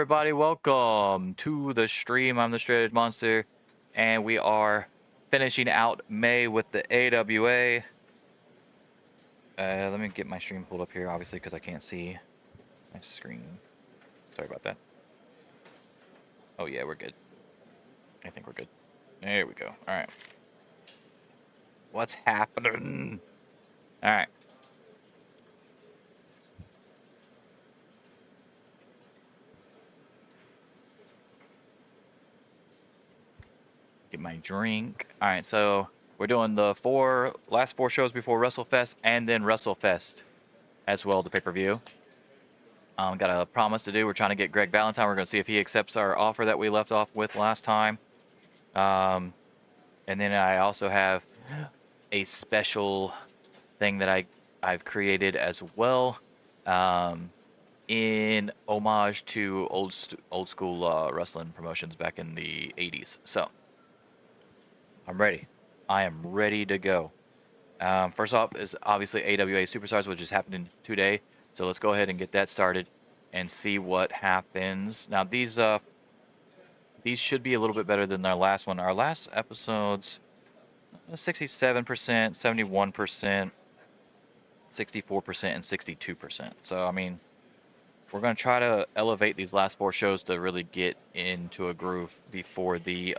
everybody? Welcome to the stream. I'm the Straight Monster, and we are finishing out May with the AWA. Let me get my stream pulled up here, obviously, because I can't see my screen. Sorry about that. Oh, yeah, we're good. I think we're good. There we go. All right. What's happening? All right. Get my drink. All right, so we're doing the last four shows before WrestleFest and then WrestleFest as well, the pay-per-view. Got a promise to do. We're trying to get Greg Valentine. We're going to see if he accepts our offer that we left off with last time. And then I also have a special thing that I've created as well, in homage to old school wrestling promotions back in the 80s. So I'm ready. I am ready to go. First off is obviously AWA Superstars, which is happening today. So let's go ahead and get that started and see what happens. Now these should be a little bit better than our last one. Our last episodes, 67%, 71%, 64%, and 62%. So I mean, we're gonna try to elevate these last four shows to really get into a groove before the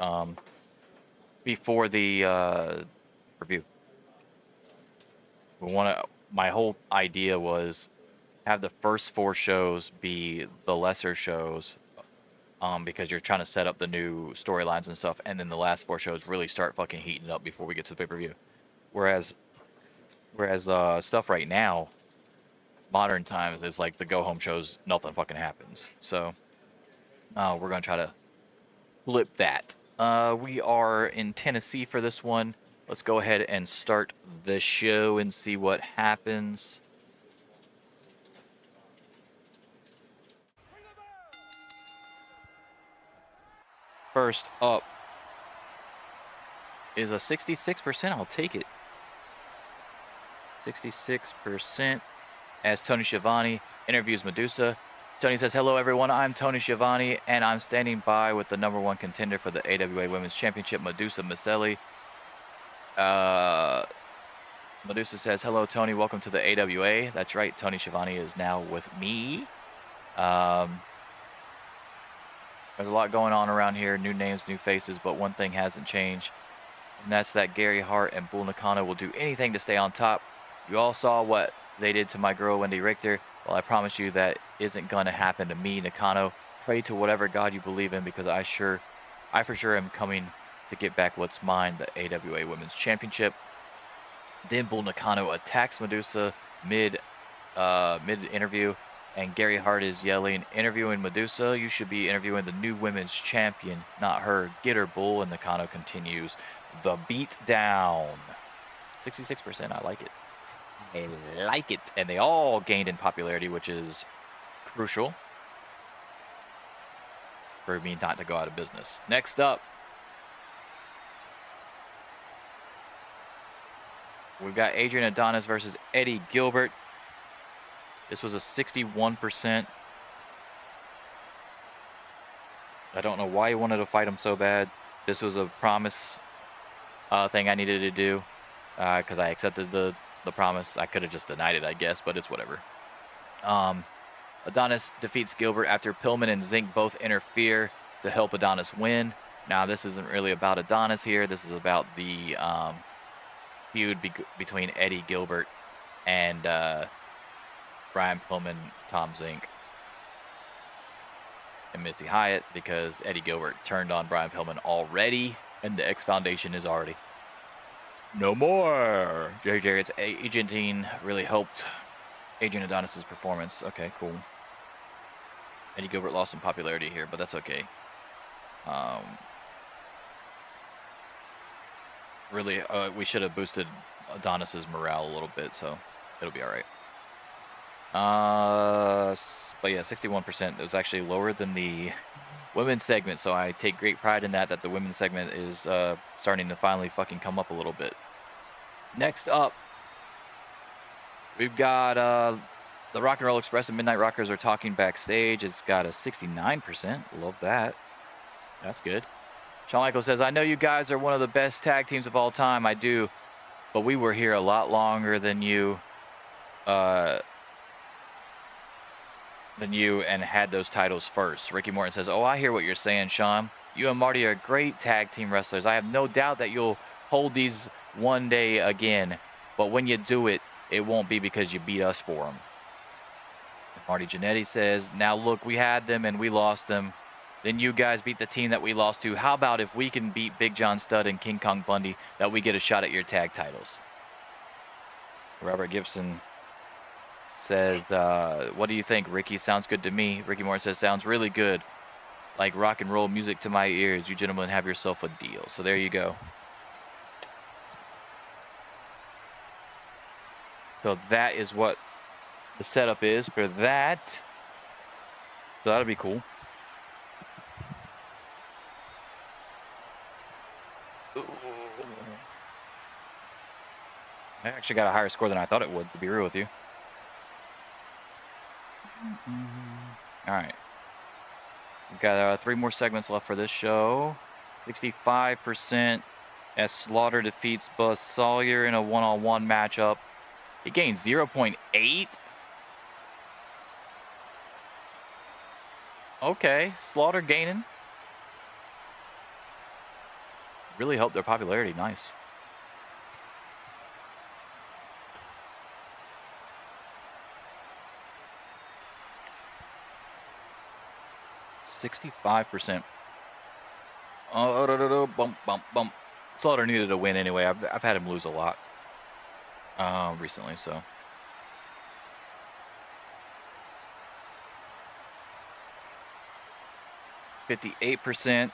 review. My whole idea was have the first four shows be the lesser shows, because you're trying to set up the new storylines and stuff, and then the last four shows really start fucking heating up before we get to the pay-per-view. Whereas stuff right now, modern times, is like the go-home shows, nothing fucking happens. So we're gonna try to flip that. We are in Tennessee for this one. Let's go ahead and start the show and see what happens. First up is a 66%. I'll take it. 66% as Tony Schiavone interviews Medusa. Tony says, "Hello, everyone. I'm Tony Schiavone, and I'm standing by with the #1 contender for the AWA Women's Championship, Medusa Miceli." Medusa says, "Hello, Tony. Welcome to the AWA." That's right. Tony Schiavone is now with me. There's a lot going on around here. New names, new faces, but one thing hasn't changed, and that's that Gary Hart and Bull Nakano will do anything to stay on top. You all saw what they did to my girl, Wendy Richter. Well, I promise you that isn't going to happen to me, Nakano. Pray to whatever God you believe in, because I for sure am coming to get back what's mine, the AWA Women's Championship. Then Bull Nakano attacks Medusa mid interview, and Gary Hart is yelling, "Interviewing Medusa? You should be interviewing the new women's champion, not her. Get her, Bull." And Nakano continues the beat down. 66%. I like it. I like it. And they all gained in popularity, which is crucial for me not to go out of business. Next up, we've got Adrian Adonis versus Eddie Gilbert. This was a 61%. I don't know why he wanted to fight him so bad. This was a promise thing I needed to do, because I accepted the promise. I could have just denied it, I guess, but it's whatever. Adonis defeats Gilbert after Pillman and Zink both interfere to help Adonis win. Now, this isn't really about Adonis here. This is about the feud between Eddie Gilbert and Brian Pillman, Tom Zink, and Missy Hyatt, because Eddie Gilbert turned on Brian Pillman already, and the X Foundation is already no more. Jerry Jarrett's agenting really helped Adrian Adonis' performance. Okay, cool. Eddie Gilbert lost some popularity here, but that's okay. Really, we should have boosted Adonis' morale a little bit, so it'll be all right. But yeah, 61%. It was actually lower than the women's segment, so I take great pride in that the women's segment is starting to finally fucking come up a little bit. Next up, we've got The Rock and Roll Express and Midnight Rockers are talking backstage. It's got a 69%. Love that. That's good. Shawn Michaels says, I know you guys are one of the best tag teams of all time. I do. But we were here a lot longer than you. And had those titles first. Ricky Morton says, oh, I hear what you're saying, Shawn. You and Marty are great tag team wrestlers. I have no doubt that you'll hold these one day again. But when you do it, it won't be because you beat us for them. Marty Jannetty says, now look, we had them and we lost them. Then you guys beat the team that we lost to. How about if we can beat Big John Studd and King Kong Bundy, that we get a shot at your tag titles? Robert Gibson says, what do you think, Ricky? Sounds good to me. Ricky Moore says, sounds really good. Like rock and roll music to my ears. You gentlemen have yourself a deal. So there you go. So that is what the setup is for that. So that'll be cool. Ooh. I actually got a higher score than I thought it would, to be real with you. All right. We've got 3 more segments left for this show. 65% as Slaughter defeats Buzz Sawyer in a one-on-one matchup. He gained 0.8. Okay, Slaughter gaining. Really helped their popularity. Nice. %65%. Oh, bump. Slaughter needed a win anyway. I've had him lose a lot recently, so. %58%.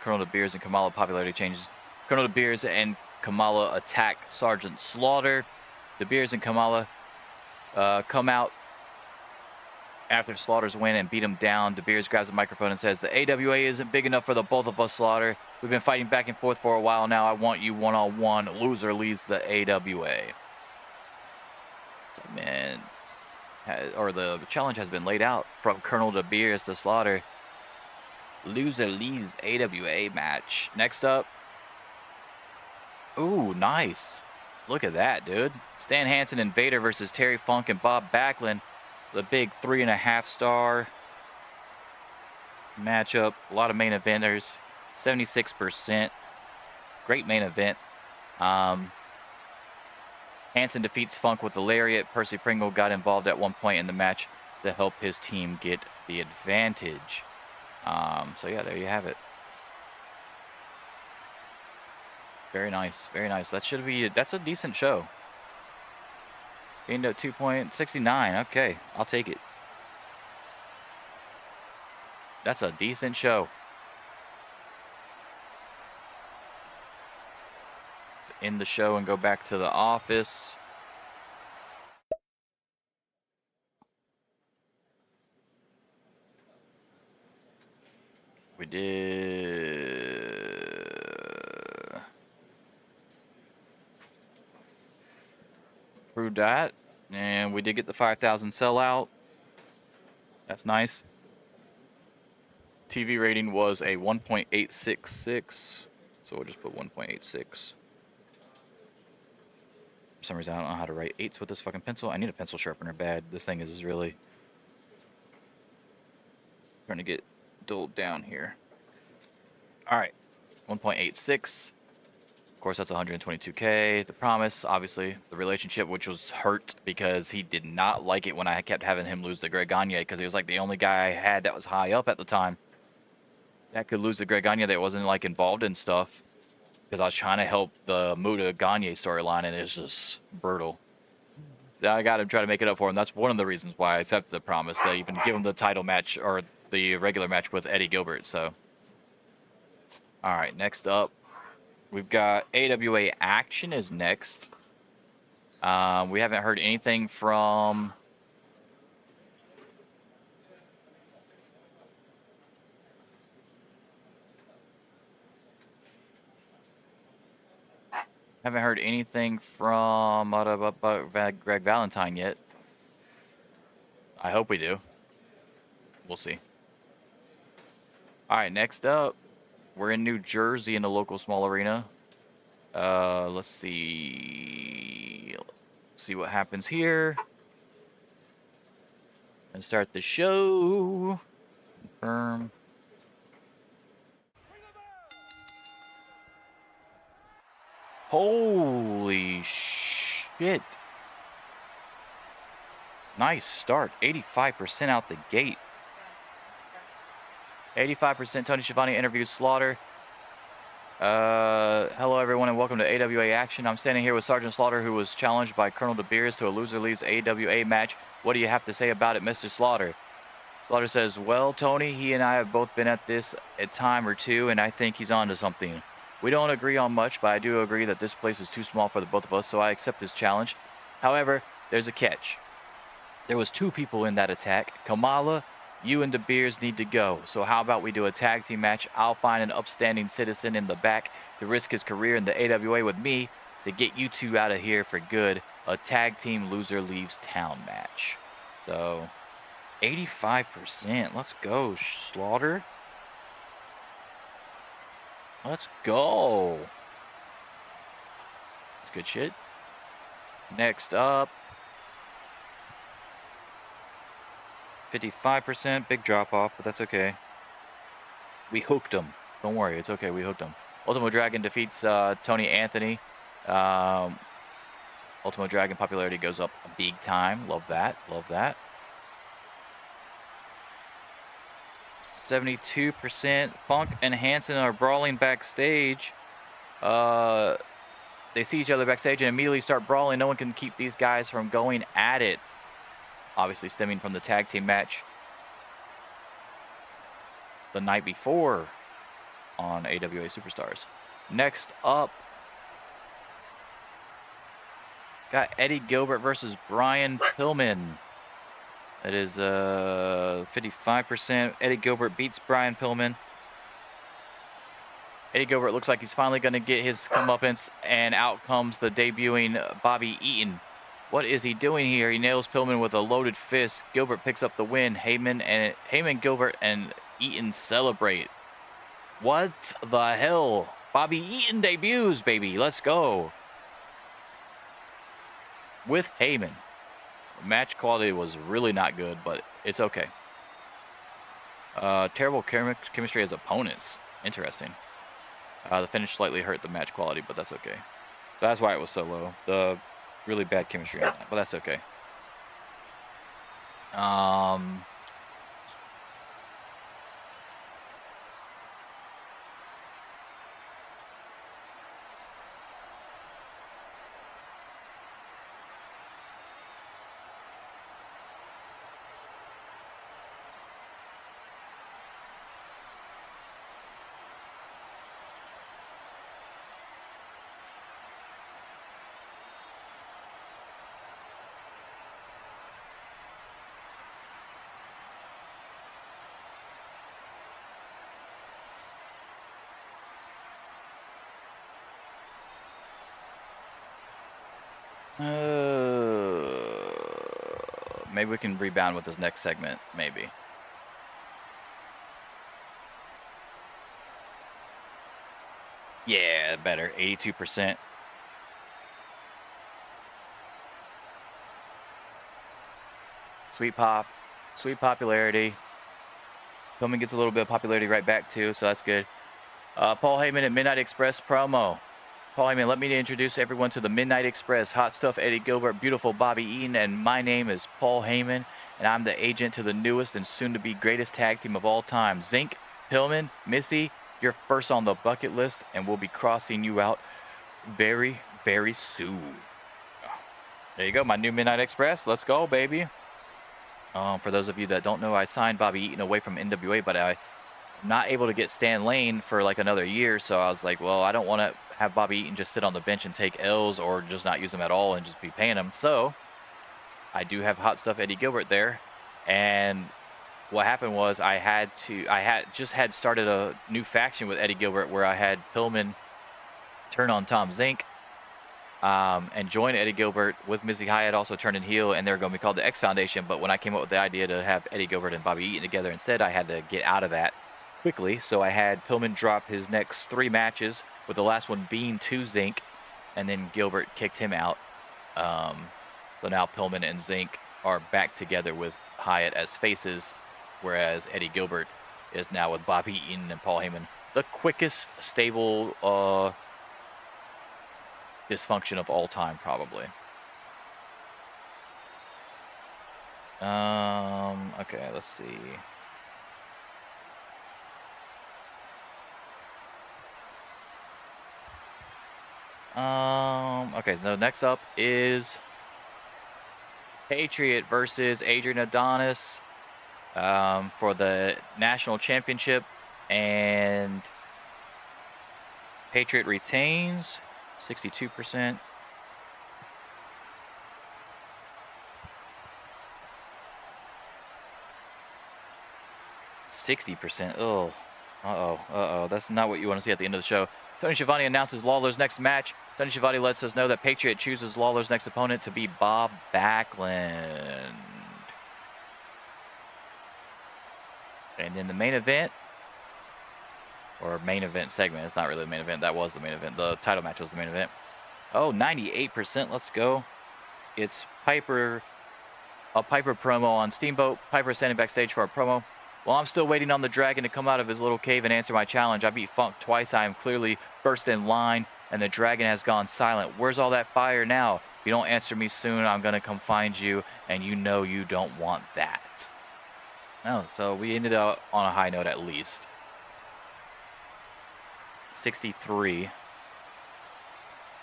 Colonel De Beers and Kamala popularity changes. Colonel De Beers and Kamala attack Sergeant Slaughter. De Beers and Kamala come out after Slaughter's win and beat him down. De Beers grabs the microphone and says, the AWA isn't big enough for the both of us, Slaughter. We've been fighting back and forth for a while now. I want you one-on-one. Loser leads the AWA. So, man, the challenge has been laid out from Colonel De Beers to Slaughter. Loser leaves AWA match. Next up. Ooh, nice. Look at that, dude. Stan Hansen and Vader versus Terry Funk and Bob Backlund. The big 3.5-star matchup. A lot of main eventers. 76%. Great main event. Hansen defeats Funk with the lariat. Percy Pringle got involved at one point in the match to help his team get the advantage. So yeah, there you have it. Very nice, very nice. That's a decent show. Gained up 2.69. Okay, I'll take it. That's a decent show. Let's end the show and go back to the office. We did through that, and we did get the 5,000 sellout. That's nice. TV rating was a 1.866, so we'll just put 1.86. For some reason, I don't know how to write 8s with this fucking pencil. I need a pencil sharpener bad. This thing is really trying to get dulled down here. All right, 1.86. Of course, that's 122K. The promise, obviously, the relationship, which was hurt because he did not like it when I kept having him lose to Greg Gagne, because he was like the only guy I had that was high up at the time that could lose to Greg Gagne that wasn't like involved in stuff, because I was trying to help the Muta Gagne storyline, and it's just brutal. I got to try to make it up for him. That's one of the reasons why I accepted the promise, to even give him the title match or the regular match with Eddie Gilbert. So, all right, next up, we've got AWA Action is next. We haven't heard anything from Haven't heard anything from Greg Valentine yet. I hope we do. We'll see. All right, next up, we're in New Jersey in the local small arena. Let's see. See what happens here. And start the show. Confirm. Holy shit. Nice start. 85% out the gate. 85% Tony Schiavone interviews Slaughter. Hello everyone and welcome to AWA Action. I'm standing here with Sergeant Slaughter, who was challenged by Colonel De Beers to a loser leaves AWA match. What do you have to say about it, Mr. Slaughter? Slaughter says, well, Tony, he and I have both been at this a time or two, and I think he's on to something. We don't agree on much, but I do agree that this place is too small for the both of us, so I accept this challenge. However, there's a catch. There was 2 people in that attack. Kamala, you and De Beers need to go. So how about we do a tag team match? I'll find an upstanding citizen in the back to risk his career in the AWA with me to get you 2 out of here for good. A tag team loser leaves town match. So 85%. Let's go, Slaughter. Let's go. That's good shit. Next up, 55%. Big drop off, but that's okay. We hooked him. Don't worry, it's okay. We hooked him. Ultimo Dragon defeats Tony Anthony. Ultimo Dragon popularity goes up big time. Love that. Love that. 72%. Funk and Hansen are brawling backstage. They see each other backstage and immediately start brawling. No one can keep these guys from going at it. Obviously stemming from the tag team match the night before on AWA Superstars. Next up, got Eddie Gilbert versus Brian Pillman. That is 55%. Eddie Gilbert beats Brian Pillman. Eddie Gilbert looks like he's finally going to get his comeuppance, and out comes the debuting Bobby Eaton. What is he doing here? He nails Pillman with a loaded fist. Gilbert picks up the win. Heyman, Gilbert, and Eaton celebrate. What the hell? Bobby Eaton debuts, baby. Let's go. With Heyman. Match quality was really not good, but it's okay. Terrible chemistry as opponents. Interesting. The finish slightly hurt the match quality, but that's okay. That's why it was so low. The really bad chemistry on that, but that's okay. Maybe we can rebound with this next segment, maybe. Yeah, better. 82%. Sweet pop. Sweet popularity. Pillman gets a little bit of popularity right back, too, so that's good. Paul Heyman at Midnight Express promo. Paul Heyman, let me introduce everyone to the Midnight Express. Hot stuff, Eddie Gilbert, beautiful Bobby Eaton, and my name is Paul Heyman, and I'm the agent to the newest and soon-to-be greatest tag team of all time. Zink, Pillman, Missy, you're first on the bucket list, and we'll be crossing you out very, very soon. There you go, my new Midnight Express. Let's go, baby. For those of you that don't know, I signed Bobby Eaton away from NWA, but I'm not able to get Stan Lane for like another year, so I was like, well, I don't want to have Bobby Eaton just sit on the bench and take L's or just not use him at all and just be paying him. So I do have hot stuff Eddie Gilbert there, and what happened was I had started a new faction with Eddie Gilbert where I had Pillman turn on Tom Zink, and join Eddie Gilbert with Missy Hyatt also turning heel, and they're going to be called the X Foundation. But when I came up with the idea to have Eddie Gilbert and Bobby Eaton together instead, I had to get out of that quickly. So I had Pillman drop his next 3 matches, with the last one being to Zink, and then Gilbert kicked him out. So now Pillman and Zink are back together with Hyatt as faces, whereas Eddie Gilbert is now with Bobby Eaton and Paul Heyman. The quickest stable dysfunction of all time, probably. Okay, let's see. Okay, so next up is Patriot versus Adrian Adonis for the national championship, and Patriot retains 62%. %60. Oh, uh-oh. That's not what you want to see at the end of the show. Tony Schiavone announces Lawler's next match. Tony Schiavone lets us know that Patriot chooses Lawler's next opponent to be Bob Backlund. And in the main event, or main event segment, it's not really the main event. That was the main event. The title match was the main event. Oh, 98%. Let's go. It's Piper, a Piper promo on Steamboat. Piper standing backstage for a promo. While I'm still waiting on the Dragon to come out of his little cave and answer my challenge, I beat Funk twice. I am clearly first in line, and the Dragon has gone silent. Where's all that fire now? If you don't answer me soon, I'm going to come find you, and you know you don't want that. No, so we ended up on a high note at least. 63.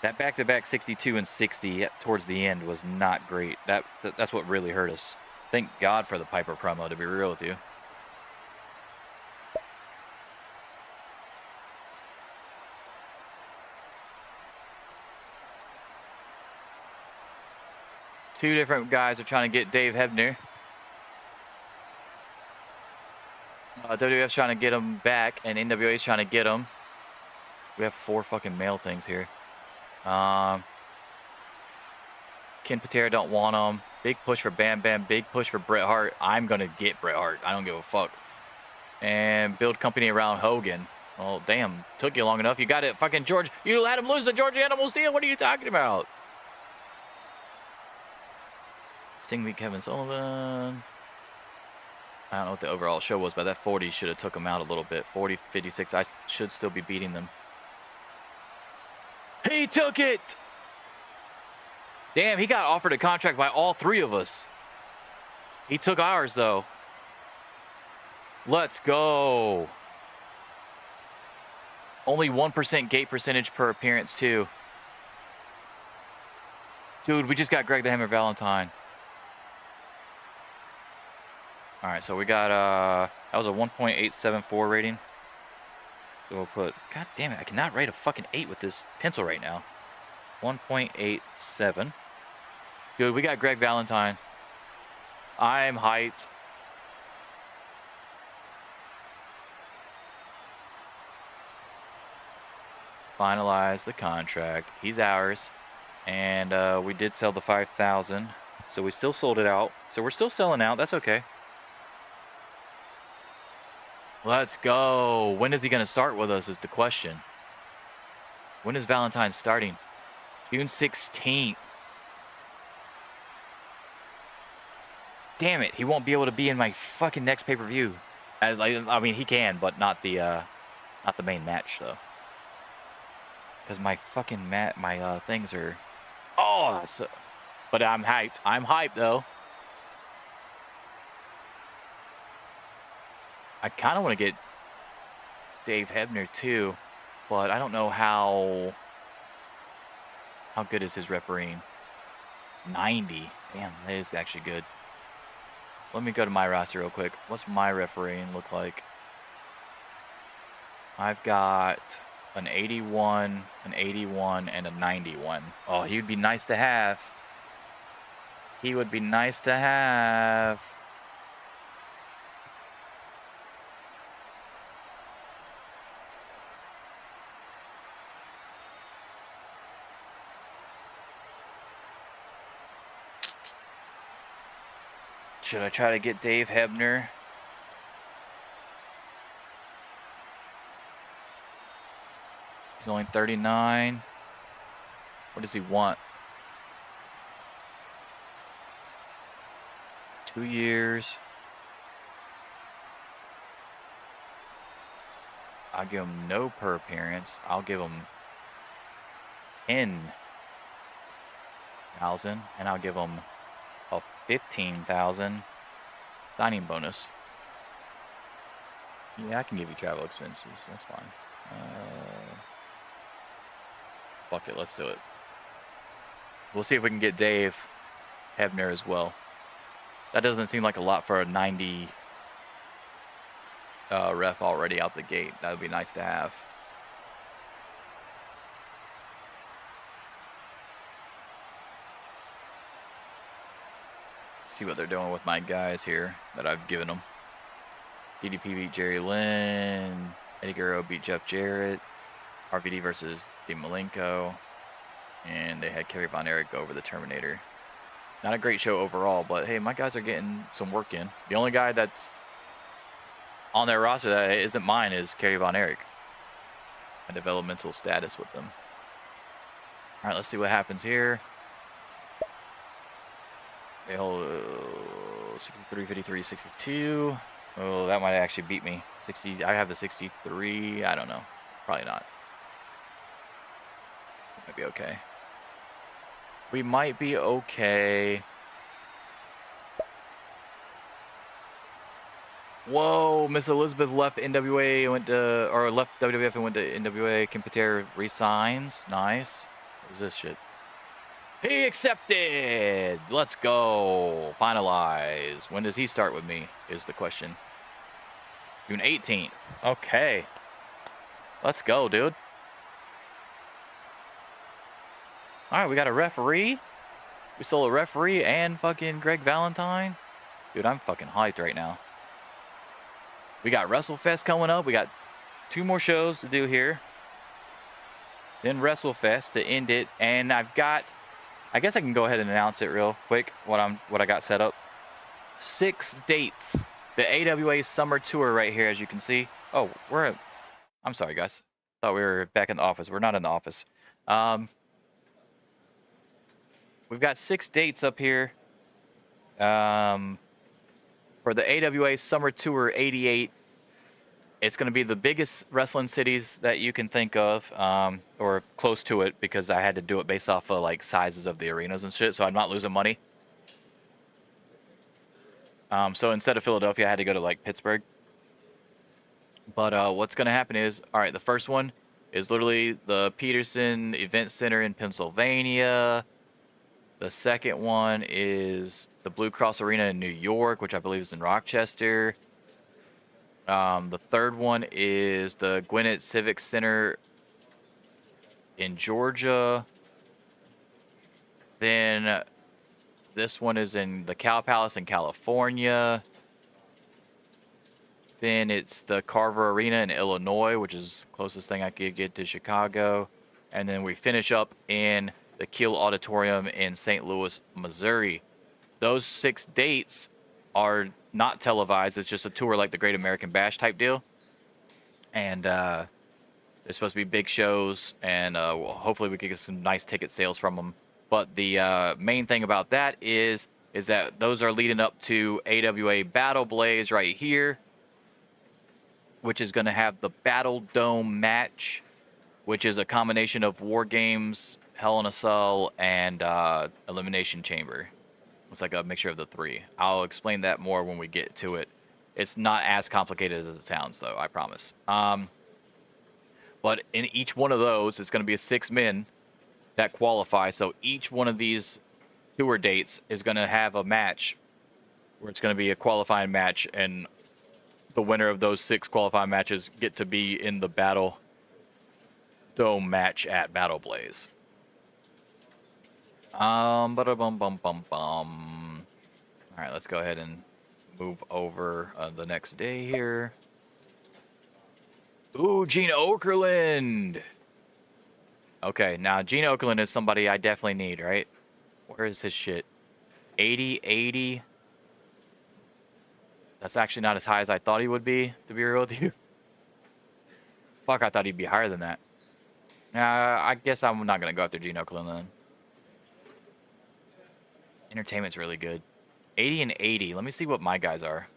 That back-to-back 62 and 60 towards the end was not great. That's what really hurt us. Thank God for the Piper promo, to be real with you. Two different guys are trying to get Dave Hebner. WWF's trying to get him back, and NWA's trying to get him. We have 4 fucking male things here. Ken Patera don't want him. Big push for Bam Bam. Big push for Bret Hart. I'm going to get Bret Hart. I don't give a fuck. And build company around Hogan. Oh, damn. Took you long enough. You got it. Fucking George. You let him lose the George Animals deal. What are you talking about? Sting beat Kevin Sullivan. I don't know what the overall show was, but that 40 should have took him out a little bit. 40, 56. I should still be beating them. He took it! Damn, he got offered a contract by all 3 of us. He took ours, though. Let's go. Only 1% gate percentage per appearance, too. Dude, we just got Greg the Hammer Valentine. All right, so we got, that was a 1.874 rating. So we'll put, god damn it, I cannot write a fucking 8 with this pencil right now. 1.87. Dude, we got Greg Valentine. I'm hyped. Finalize the contract. He's ours. And we did sell the 5,000. So we still sold it out. So we're still selling out. That's okay. Let's go. When is he going to start with us is the question. When is Valentine starting? June 16th. Damn it. He won't be able to be in my fucking next pay-per-view. I mean, he can, but not the main match, though. Because my fucking things are... Oh, so... But I'm hyped. I'm hyped, though. I kind of want to get Dave Hebner too, but I don't know how good is his refereeing. 90. Damn, that is actually good. Let me go to my roster real quick. What's my refereeing look like? I've got an 81, an 81, and a 91. Oh, he would be nice to have. He would be nice to have. Should I try to get Dave Hebner? He's only 39. What does he want? 2 years. I'll give him no per appearance. I'll give him 10,000, and I'll give him a 15,000 signing bonus. Yeah, I can give you travel expenses. That's fine. Fuck it, let's do it. We'll see if we can get Dave Hebner as well. That doesn't seem like a lot for a 90 ref already out the gate. That would be nice to have. See what they're doing with my guys here that I've given them. DDP beat Jerry Lynn. Eddie Guerrero beat Jeff Jarrett. RVD versus Dean Malenko. And they had Kerry Von Erich go over the Terminator. Not a great show overall, but hey, my guys are getting some work in. The only guy that's on their roster that isn't mine is Kerry Von Erich. A developmental status with them. All right, let's see what happens here. They hold 63, 53, 62. Oh, that might actually beat me. 60. I have the 63. I don't know. Probably not. Might be okay. We might be okay. Whoa, Miss Elizabeth left NWA and went to, or left WWF and went to NWA. Kim Pater resigns. Nice. What is this shit? He accepted. Let's go. Finalize. When does he start with me is the question. June 18th. Okay. Let's go, dude. All right, we got a referee. We stole a referee and fucking Greg Valentine. Dude, I'm fucking hyped right now. We got WrestleFest coming up. We got 2 more shows to do here. Then WrestleFest to end it. And I've got, I guess I can go ahead and announce it real quick, what I got set up. 6 dates. The AWA Summer Tour right here, as you can see. Oh, I'm sorry, guys. Thought we were back in the office. We're not in the office. We've got 6 dates up here for the AWA Summer Tour 88. It's going to be the biggest wrestling cities that you can think of, or close to it, because I had to do it based off of like sizes of the arenas and shit, so I'm not losing money. So instead of Philadelphia, I had to go to like Pittsburgh. But what's going to happen is, all right, the first one is literally the Peterson Event Center in Pennsylvania. The second one is the Blue Cross Arena in New York, which I believe is in Rochester. The third one is the Gwinnett Civic Center in Georgia. Then this one is in the Cow Palace in California. Then it's the Carver Arena in Illinois, which is the closest thing I could get to Chicago. And then we finish up in the Kiel Auditorium in St. Louis, Missouri. Those 6 dates are not televised. It's just a tour like the Great American Bash type deal. And they're supposed to be big shows, and hopefully we can get some nice ticket sales from them. But the main thing about that is that those are leading up to AWA Battle Blaze right here, which is going to have the Battle Dome match, which is a combination of War Games, Hell in a Cell, and Elimination Chamber. It's like a mixture of the 3. I'll explain that more when we get to it. It's not as complicated as it sounds, though, I promise. But in each one of those, it's going to be 6 men that qualify. So each one of these tour dates is going to have a match where it's going to be a qualifying match, and the winner of those 6 qualifying matches get to be in the Battle Dome match at Battle Blaze. All right, let's go ahead and move over the next day here. Ooh, Gina Okerlund. Okay, now Gina Okerlund is somebody I definitely need, right? Where is his shit? 80, 80. That's actually not as high as I thought he would be, to be real with you. Fuck, I thought he'd be higher than that. I guess I'm not going to go after Gene Okerlund then. Entertainment's really good. 80 and 80. Let me see what my guys are.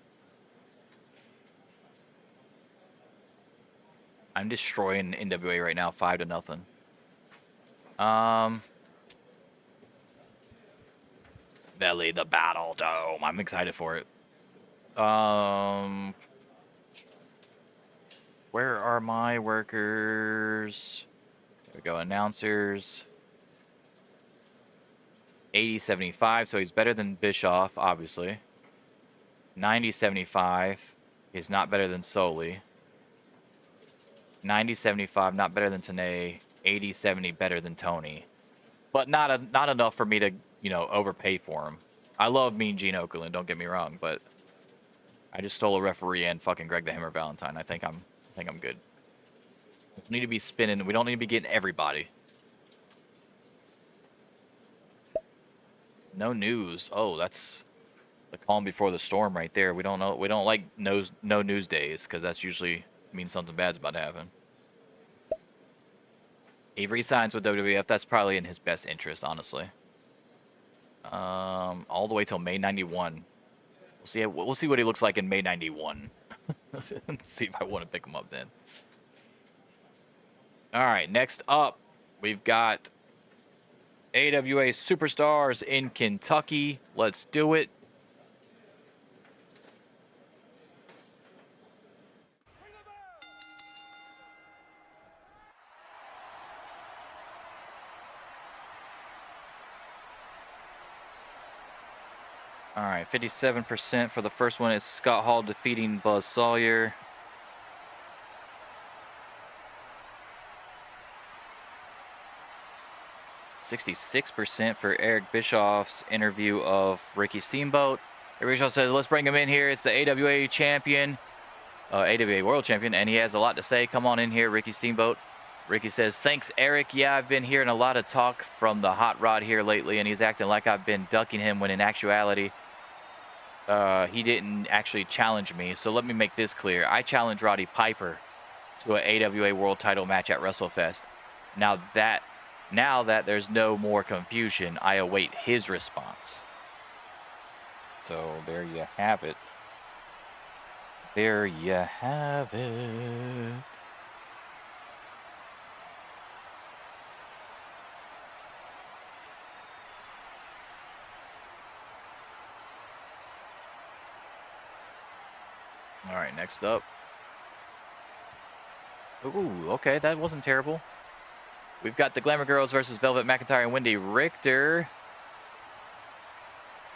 I'm destroying NWA right now, 5-0. Belly the Battle Dome. I'm excited for it. Where are my workers? There we go. Announcers. 80-75, so he's better than Bischoff, obviously. 90-75 is not better than Soli. 90-75, not better than Tanay. 80-70, better than Tony. But not enough for me to, you know, overpay for him. I love Mean Gene Okerlund, don't get me wrong, but I just stole a referee and fucking Greg the Hammer Valentine. I think I'm good. We don't need to be spinning. We don't need to be getting everybody. No news. Oh, that's the calm before the storm right there. We don't know. We don't like no news days because that's usually means something bad's about to happen. Avery signs with WWF. That's probably in his best interest, honestly. All the way till May 91. We'll see what he looks like in May 91. See if I want to pick him up then. All right, next up, we've got AWA Superstars in Kentucky. Let's do it. All right, 57% for the first one. It's Scott Hall defeating Buzz Sawyer. %66% for Eric Bischoff's interview of Ricky Steamboat. Eric Bischoff says, let's bring him in here. It's the AWA champion, AWA world champion, and he has a lot to say. Come on in here, Ricky Steamboat. Ricky says, thanks, Eric. Yeah, I've been hearing a lot of talk from the Hot Rod here lately, and he's acting like I've been ducking him when in actuality, he didn't actually challenge me. So let me make this clear. I challenged Roddy Piper to an AWA world title match at WrestleFest. Now that there's no more confusion, I await his response. So there you have it. There you have it. All right, next up. Ooh, okay, that wasn't terrible. We've got the Glamour Girls versus Velvet McIntyre and Wendy Richter.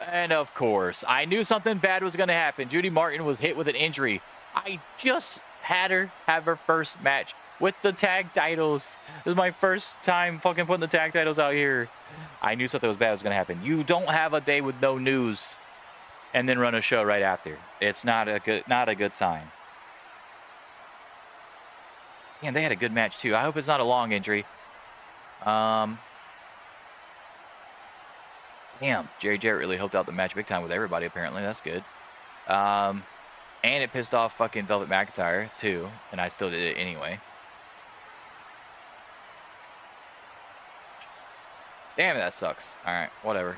And of course, I knew something bad was going to happen. Judy Martin was hit with an injury. I just had her have her first match with the tag titles. This is my first time fucking putting the tag titles out here. I knew something was bad was going to happen. You don't have a day with no news and then run a show right after. It's not a good sign. Damn, they had a good match too. I hope it's not a long injury. Damn, Jerry Jarrett really helped out the match big time with everybody, apparently. That's good. And it pissed off fucking Velvet McIntyre, too. And I still did it anyway. Damn it, that sucks. Alright, whatever.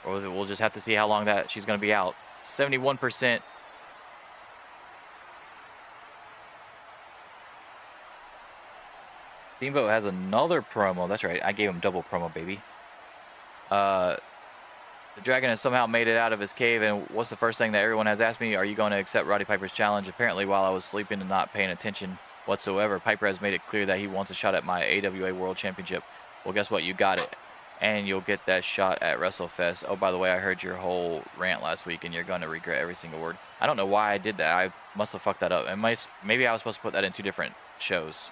We'll just have to see how long that she's going to be out. 71%. Steamboat has another promo. That's right. I gave him double promo, baby. The Dragon has somehow made it out of his cave, and what's the first thing that everyone has asked me? Are you going to accept Roddy Piper's challenge? Apparently, while I was sleeping and not paying attention whatsoever, Piper has made it clear that he wants a shot at my AWA World Championship. Well, guess what? You got it. And you'll get that shot at WrestleFest. Oh, by the way, I heard your whole rant last week, and you're going to regret every single word. I don't know why I did that. I must have fucked that up. And maybe I was supposed to put that in 2 different shows.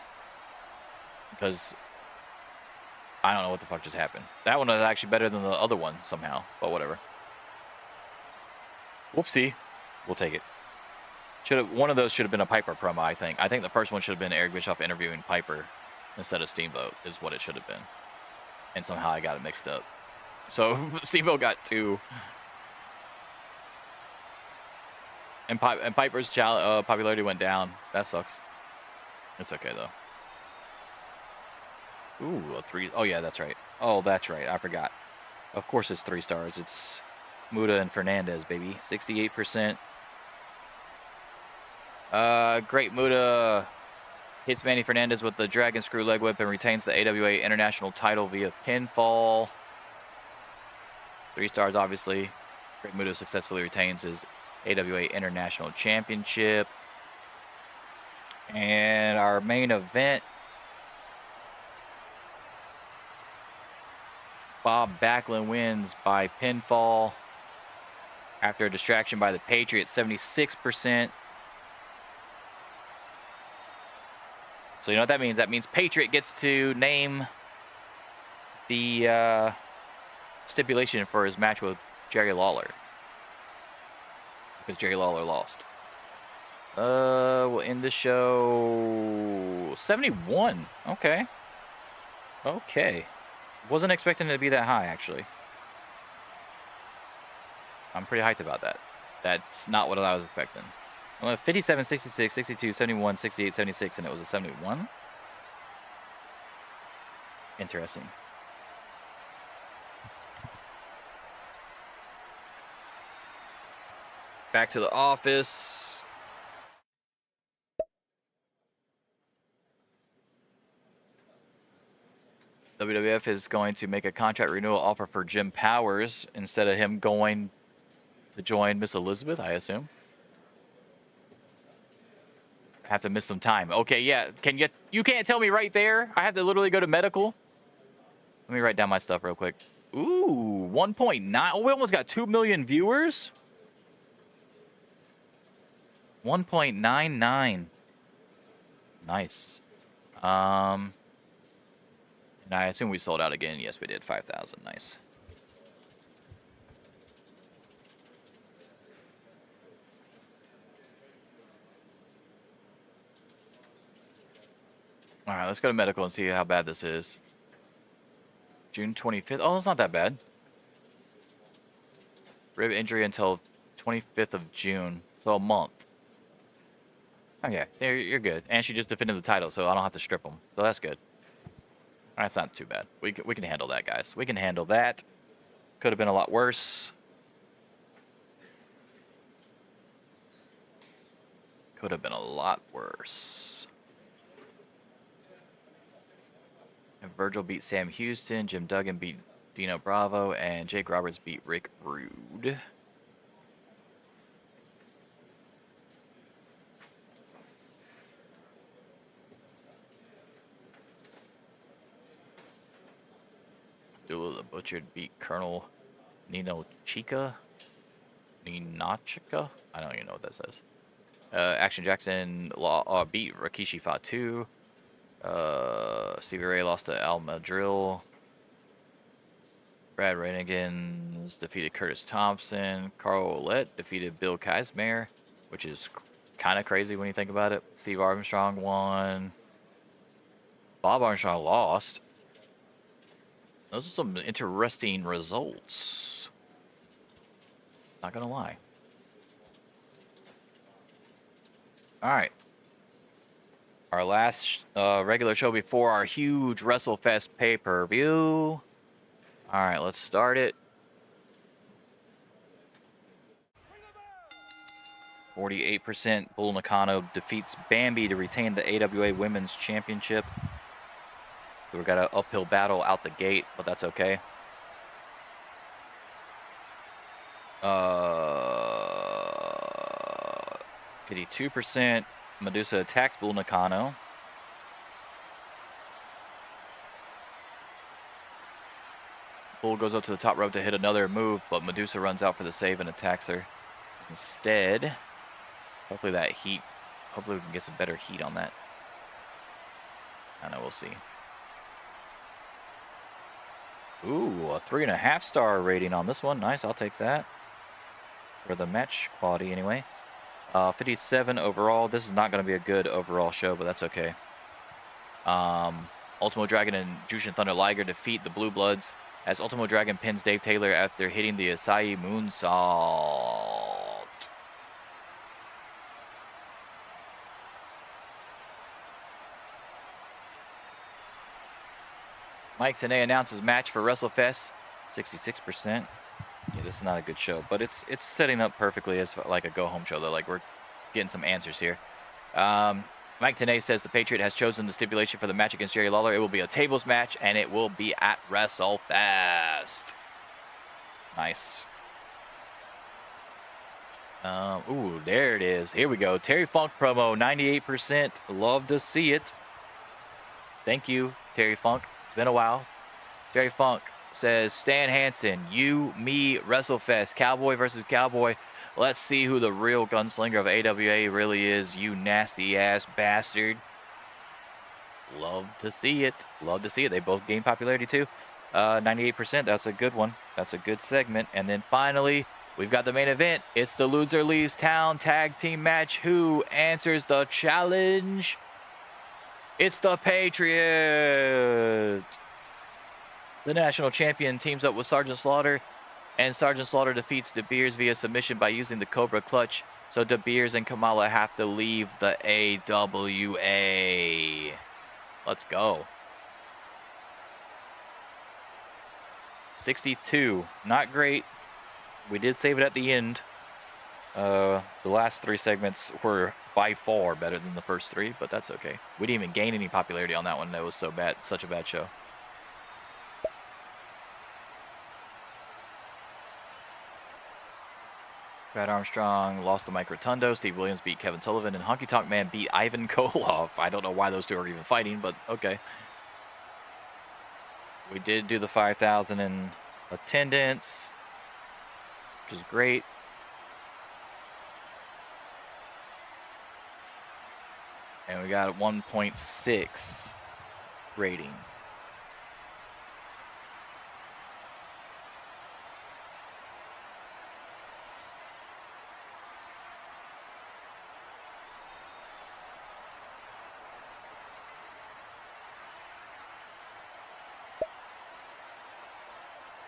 Because I don't know what the fuck just happened. That one was actually better than the other one somehow, but whatever. Whoopsie. We'll take it. One of those should have been a Piper promo, I think. I think the first one should have been Eric Bischoff interviewing Piper instead of Steamboat is what it should have been. And somehow I got it mixed up. So Steamboat got 2. And Piper's popularity went down. That sucks. It's okay, though. Ooh, a 3. Oh, yeah, that's right. Oh, that's right. I forgot. Of course it's 3 stars. It's Muta and Fernandez, baby. 68%. Great Muta hits Manny Fernandez with the Dragon Screw leg whip and retains the AWA International title via pinfall. 3 stars, obviously. Great Muta successfully retains his AWA International Championship. And our main event, Bob Backlund wins by pinfall after a distraction by the Patriot, 76%. So you know what that means? That means Patriot gets to name the stipulation for his match with Jerry Lawler. Because Jerry Lawler lost. We'll end the show 71. Okay. Okay. Wasn't expecting it to be that high, actually. I'm pretty hyped about that. That's not what I was expecting. 57, 66, 62, 71, 68, 76, and it was a 71. Interesting. Back to the office. WWF is going to make a contract renewal offer for Jim Powers instead of him going to join Miss Elizabeth, I assume. Have to miss some time. Okay, yeah. You can't tell me right there. I have to literally go to medical. Let me write down my stuff real quick. Ooh, 1.9. Oh, we almost got 2 million viewers. 1.99. Nice. And I assume we sold out again. Yes, we did. 5,000. Nice. All right, let's go to medical and see how bad this is. June 25th. Oh, it's not that bad. Rib injury until 25th of June. So a month. Okay, you're good. And she just defended the title, so I don't have to strip them. So that's good. That's not too bad. We can handle that, guys. We can handle that. Could have been a lot worse. Could have been a lot worse. And Virgil beat Sam Houston. Jim Duggan beat Dino Bravo. And Jake Roberts beat Rick Rude. Abdullah the Butcher beat Colonel Nino Chica. Ninachika? I don't even know what that says. Action Jackson beat Rikishi Fatu. Stevie Ray lost to Al Madril. Brad Rennigan's defeated Curtis Thompson. Carl Ouellette defeated Bill Kazmaier, which is kind of crazy when you think about it. Steve Armstrong won. Bob Armstrong lost. Those are some interesting results. Not gonna lie. All right. Our last regular show before our huge WrestleFest pay-per-view. All right, let's start it. 48%. Bull Nakano defeats Bambi to retain the AWA Women's Championship. So we got an uphill battle out the gate, but that's okay. 52%. Medusa attacks Bull Nakano. Bull goes up to the top rope to hit another move, but Medusa runs out for the save and attacks her instead. Hopefully that heat, hopefully we can get some better heat on that. I know, we'll see. Ooh, a 3.5 star rating on this one. Nice, I'll take that. For the match quality anyway. 57 overall. This is not going to be a good overall show, but that's okay. Ultimo Dragon and Jushin Thunder Liger defeat the Blue Bloods as Ultimo Dragon pins Dave Taylor after hitting the Asai Moonsault. Mike Tenay announces match for WrestleFest. 66%. Yeah, this is not a good show, but it's setting up perfectly as like a go-home show, though. Like, we're getting some answers here. Mike Tenay says the Patriot has chosen the stipulation for the match against Jerry Lawler. It will be a tables match, and it will be at WrestleFest. Nice. Ooh, there it is. Here we go. Terry Funk promo, 98%. Love to see it. Thank you, Terry Funk. It's been a while. Terry Funk says, Stan Hansen, you, me, WrestleFest, Cowboy versus Cowboy. Let's see who the real gunslinger of AWA really is, you nasty ass bastard. Love to see it. Love to see it. They both gained popularity too. 98%. That's a good one. That's a good segment. And then finally, we've got the main event. It's the Loser Leaves Town tag team match. Who answers the challenge? It's the Patriot. The national champion teams up with Sergeant Slaughter, and Sergeant Slaughter defeats De Beers via submission by using the Cobra Clutch. So De Beers and Kamala have to leave the AWA. Let's go. 62. Not great. We did save it at the end. The last 3 segments were by far better than the first 3, but that's okay. We didn't even gain any popularity on that one. That was so bad. Such a bad show. Brad Armstrong lost to Mike Rotundo. Steve Williams beat Kevin Sullivan. And Honky Tonk Man beat Ivan Koloff. I don't know why those two are even fighting, but okay. We did do the 5,000 in attendance, which is great. And we got a 1.6 rating.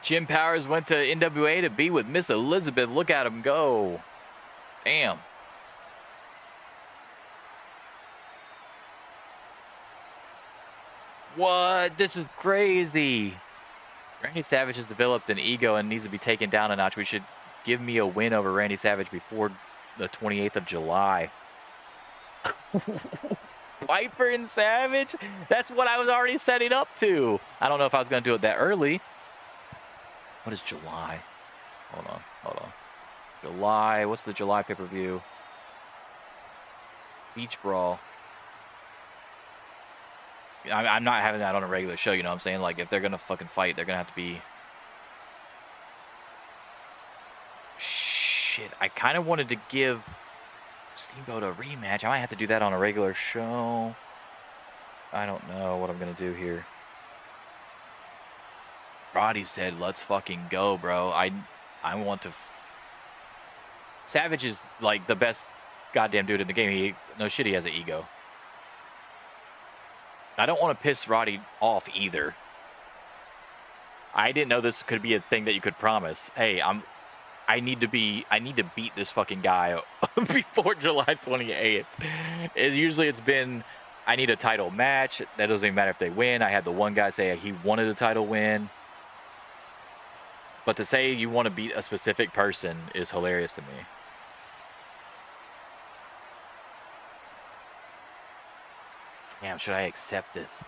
Jim Powers went to NWA to be with Miss Elizabeth. Look at him go. Damn. What? This is crazy. Randy Savage has developed an ego and needs to be taken down a notch. We should give me a win over Randy Savage before the 28th of July. Piper and Savage? That's what I was already setting up to. I don't know if I was going to do it that early. What is July? Hold on. July. What's the July pay-per-view? Beach Brawl. I'm not having that on a regular show, you know what I'm saying? Like, if they're going to fucking fight, they're going to have to be... Shit. I kind of wanted to give Steamboat a rematch. I might have to do that on a regular show. I don't know what I'm going to do here. Roddy said, let's fucking go, bro. I want to... Savage is, like, the best goddamn dude in the game. No shit, he has an ego. I don't want to piss Roddy off either. I didn't know this could be a thing that you could promise. Hey, I need to beat this fucking guy before July 28th. Usually it's been, I need a title match. That doesn't even matter if they win. I had the one guy say he wanted a title win. But to say you want to beat a specific person is hilarious to me. Damn, should I accept this?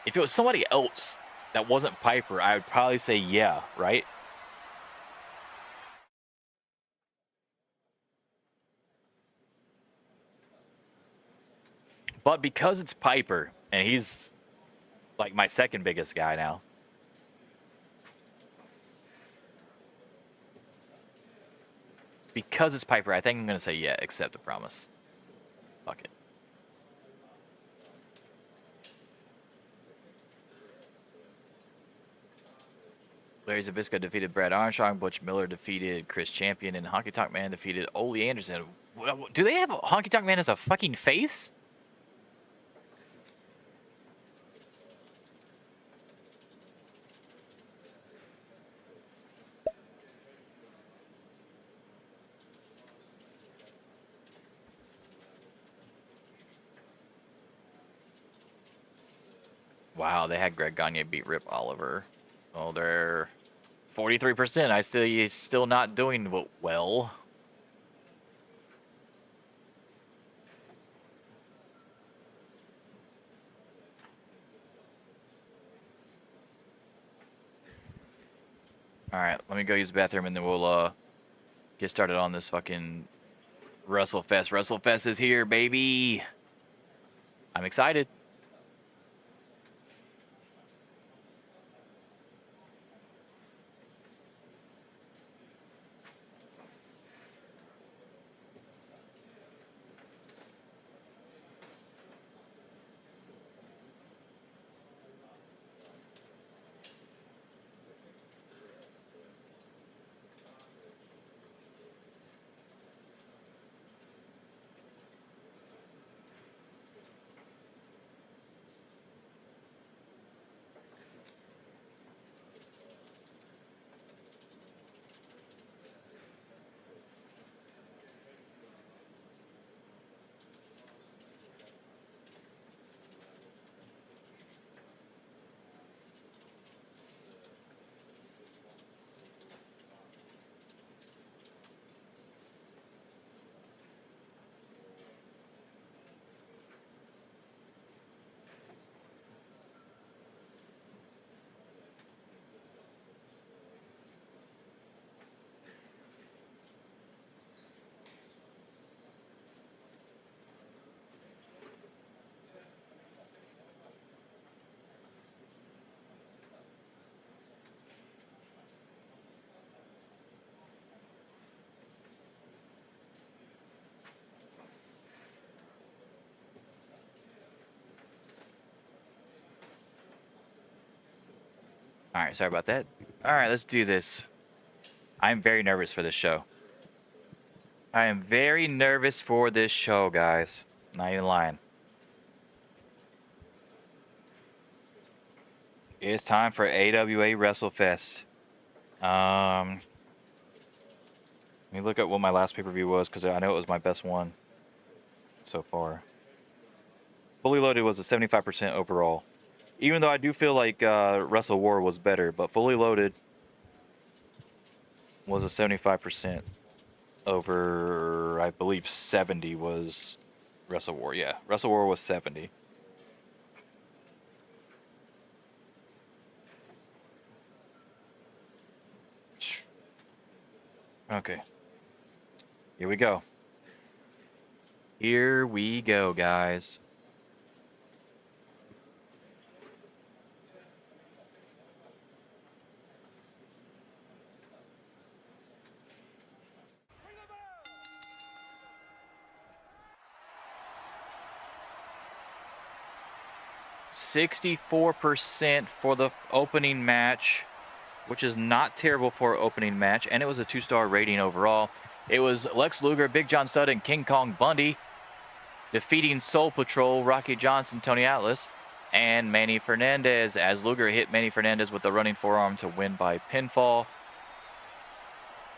If it was somebody else that wasn't Piper, I would probably say yeah, right? But because it's Piper, and he's like my second biggest guy now. Because it's Piper, I think I'm going to say yeah, accept the promise. Fuck it. Larry Zbyszko defeated Brad Armstrong. Butch Miller defeated Chris Champion. And Honky Tonk Man defeated Ole Anderson. Do they have Honky Tonk Man as a fucking face? Wow, they had Greg Gagne beat Rip Oliver. Oh, they're 43%. I still not doing well. All right, let me go use the bathroom and then we'll get started on this fucking WrestleFest. WrestleFest is here, baby. I'm excited. All right, sorry about that. All right, let's do this. I'm very nervous for this show. I am very nervous for this show, guys. Not even lying. It's time for AWA WrestleFest. Let me look at what my last pay-per-view was because I know it was my best one so far. Fully Loaded was a 75% overall. Even though I do feel like Wrestle War was better, but Fully Loaded was a 75% over, I believe 70 was Wrestle War. Yeah, Wrestle War was 70. Okay. Here we go. Here we go, guys. $64% for the opening match, which is not terrible for an opening match, and it was a 2-star rating overall. It was Lex Luger, Big John Studd, and King Kong Bundy defeating Soul Patrol, Rocky Johnson, Tony Atlas, and Manny Fernandez, as Luger hit Manny Fernandez with the running forearm to win by pinfall.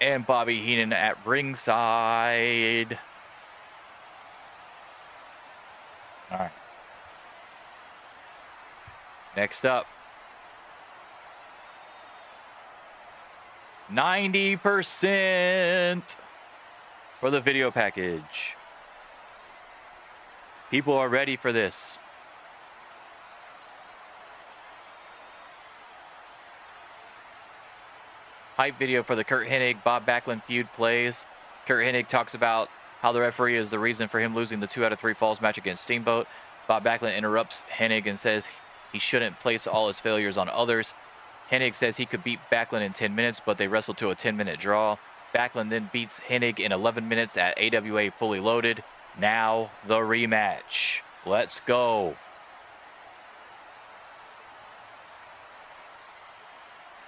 And Bobby Heenan at ringside. All right. Next up, 90% for the video package. People are ready for this. Hype video for the Curt Hennig Bob Backlund feud plays. Curt Hennig talks about how the referee is the reason for him losing the 2 out of 3 falls match against Steamboat. Bob Backlund interrupts Hennig and says he shouldn't place all his failures on others. Hennig says he could beat Backlund in 10 minutes, but they wrestled to a 10-minute draw. Backlund then beats Hennig in 11 minutes at AWA Fully Loaded. Now the rematch. Let's go.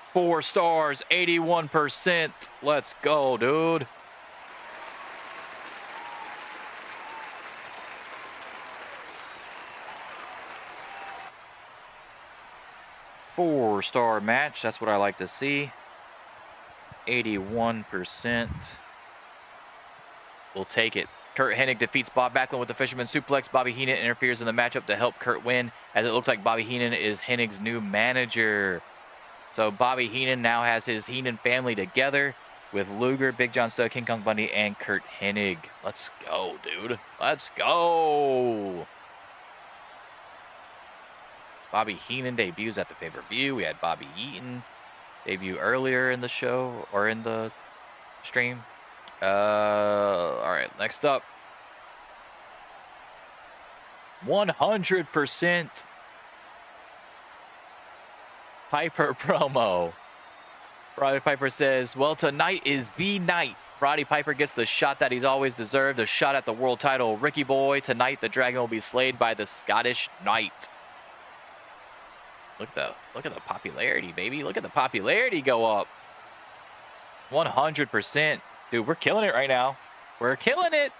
4 stars, 81%. Let's go, dude. Four-star match. That's what I like to see. 81%. We'll take it. Curt Hennig defeats Bob Backlund with the Fisherman Suplex. Bobby Heenan interferes in the matchup to help Curt win, as it looks like Bobby Heenan is Hennig's new manager. So Bobby Heenan now has his Heenan family together with Luger, Big John Studd, King Kong Bundy, and Curt Hennig. Let's go, dude. Let's go. Bobby Heenan debuts at the pay-per-view. We had Bobby Eaton debut earlier in the show, or in the stream. All right, next up. 100% Piper promo. Roddy Piper says, well, tonight is the night. Roddy Piper gets the shot that he's always deserved, a shot at the world title. Ricky Boy, tonight the Dragon will be slayed by the Scottish Knight. Look at the popularity, baby. Look at the popularity go up. 100%. Dude, we're killing it right now. We're killing it.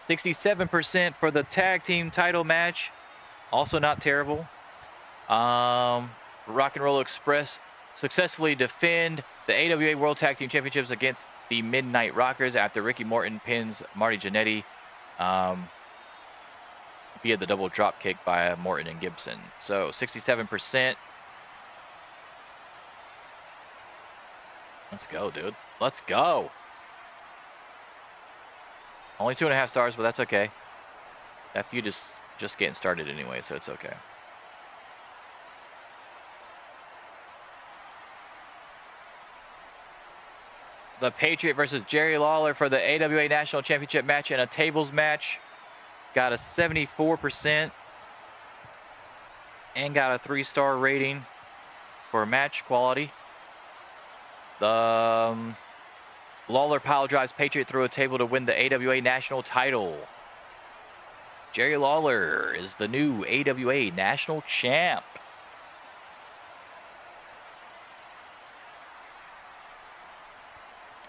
67% for the tag team title match. Also not terrible. Rock and Roll Express successfully defend the AWA World Tag Team Championships against the Midnight Rockers after Ricky Morton pins Marty Jannetty via the double drop kick by Morton and Gibson. So 67%. Let's go, dude. Let's go. Only 2.5 stars, but that's okay. That feud is just getting started anyway, so it's okay. The Patriot versus Jerry Lawler for the AWA National Championship match in a tables match. Got a 74% and got a 3-star rating for match quality. The Lawler pile drives Patriot through a table to win the AWA National title. Jerry Lawler is the new AWA National Champ.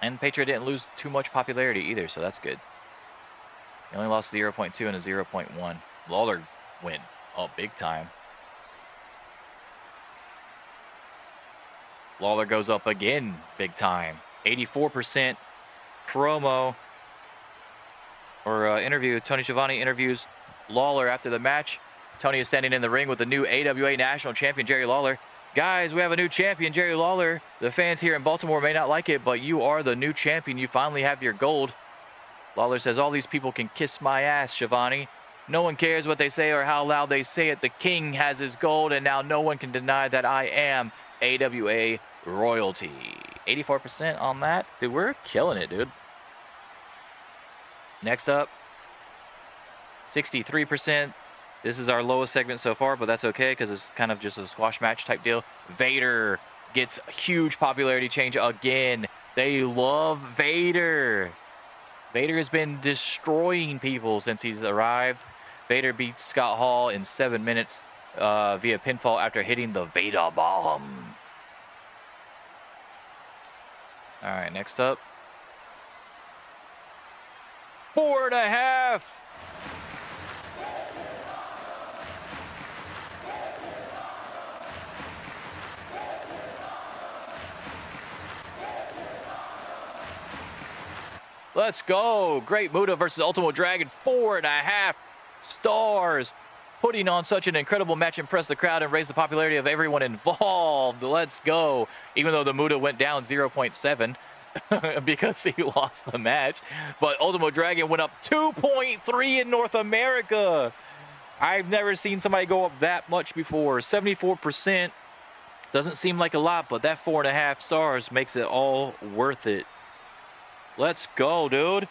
And Patriot didn't lose too much popularity either, so that's good. He only lost 0.2 and a 0.1. Lawler went up big time. Lawler goes up again big time. 84% promo or interview. Tony Schiavone interviews Lawler after the match. Tony is standing in the ring with the new AWA National Champion, Jerry Lawler. Guys, we have a new champion, Jerry Lawler. The fans here in Baltimore may not like it, but you are the new champion. You finally have your gold. Lawler says, all these people can kiss my ass, Schiavone. No one cares what they say or how loud they say it. The king has his gold, and now no one can deny that I am AWA royalty. 84% on that. Dude, we're killing it, dude. Next up, 63%. This is our lowest segment so far, but that's okay because it's kind of just a squash match type deal. Vader gets a huge popularity change again. They love Vader. Vader has been destroying people since he's arrived. Vader beats Scott Hall in 7 minutes via pinfall after hitting the Vader bomb. All right, next up. 4.5. Let's go. Great Muta versus Ultimo Dragon. 4.5 stars. Putting on such an incredible match, impressed the crowd and raised the popularity of everyone involved. Let's go. Even though the Muta went down 0.7 because he lost the match. But Ultimo Dragon went up 2.3 in North America. I've never seen somebody go up that much before. 74%. Doesn't seem like a lot, but that 4.5 stars makes it all worth it. Let's go, dude.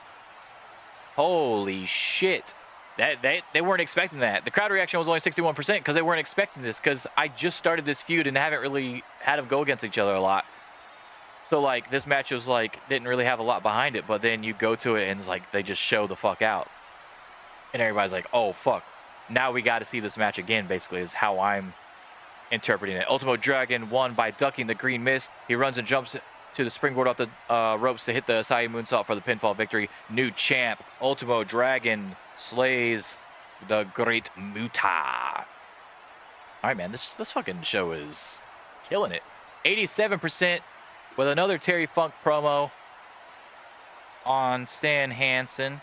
Holy shit. They weren't expecting that. The crowd reaction was only 61% because they weren't expecting this, because I just started this feud and haven't really had them go against each other a lot. So, like, this match was, like, didn't really have a lot behind it, but then you go to it and it's like they just show the fuck out. And everybody's like, oh, fuck. Now we got to see this match again, basically, is how I'm interpreting it. Ultimo Dragon won by ducking the green mist. He runs and jumps to the springboard off the ropes to hit the Asai moonsault for the pinfall victory. New champ, Ultimo Dragon, slays the great Muta. All right, man, this fucking show is killing it. 87% with another Terry Funk promo. on Stan Hansen.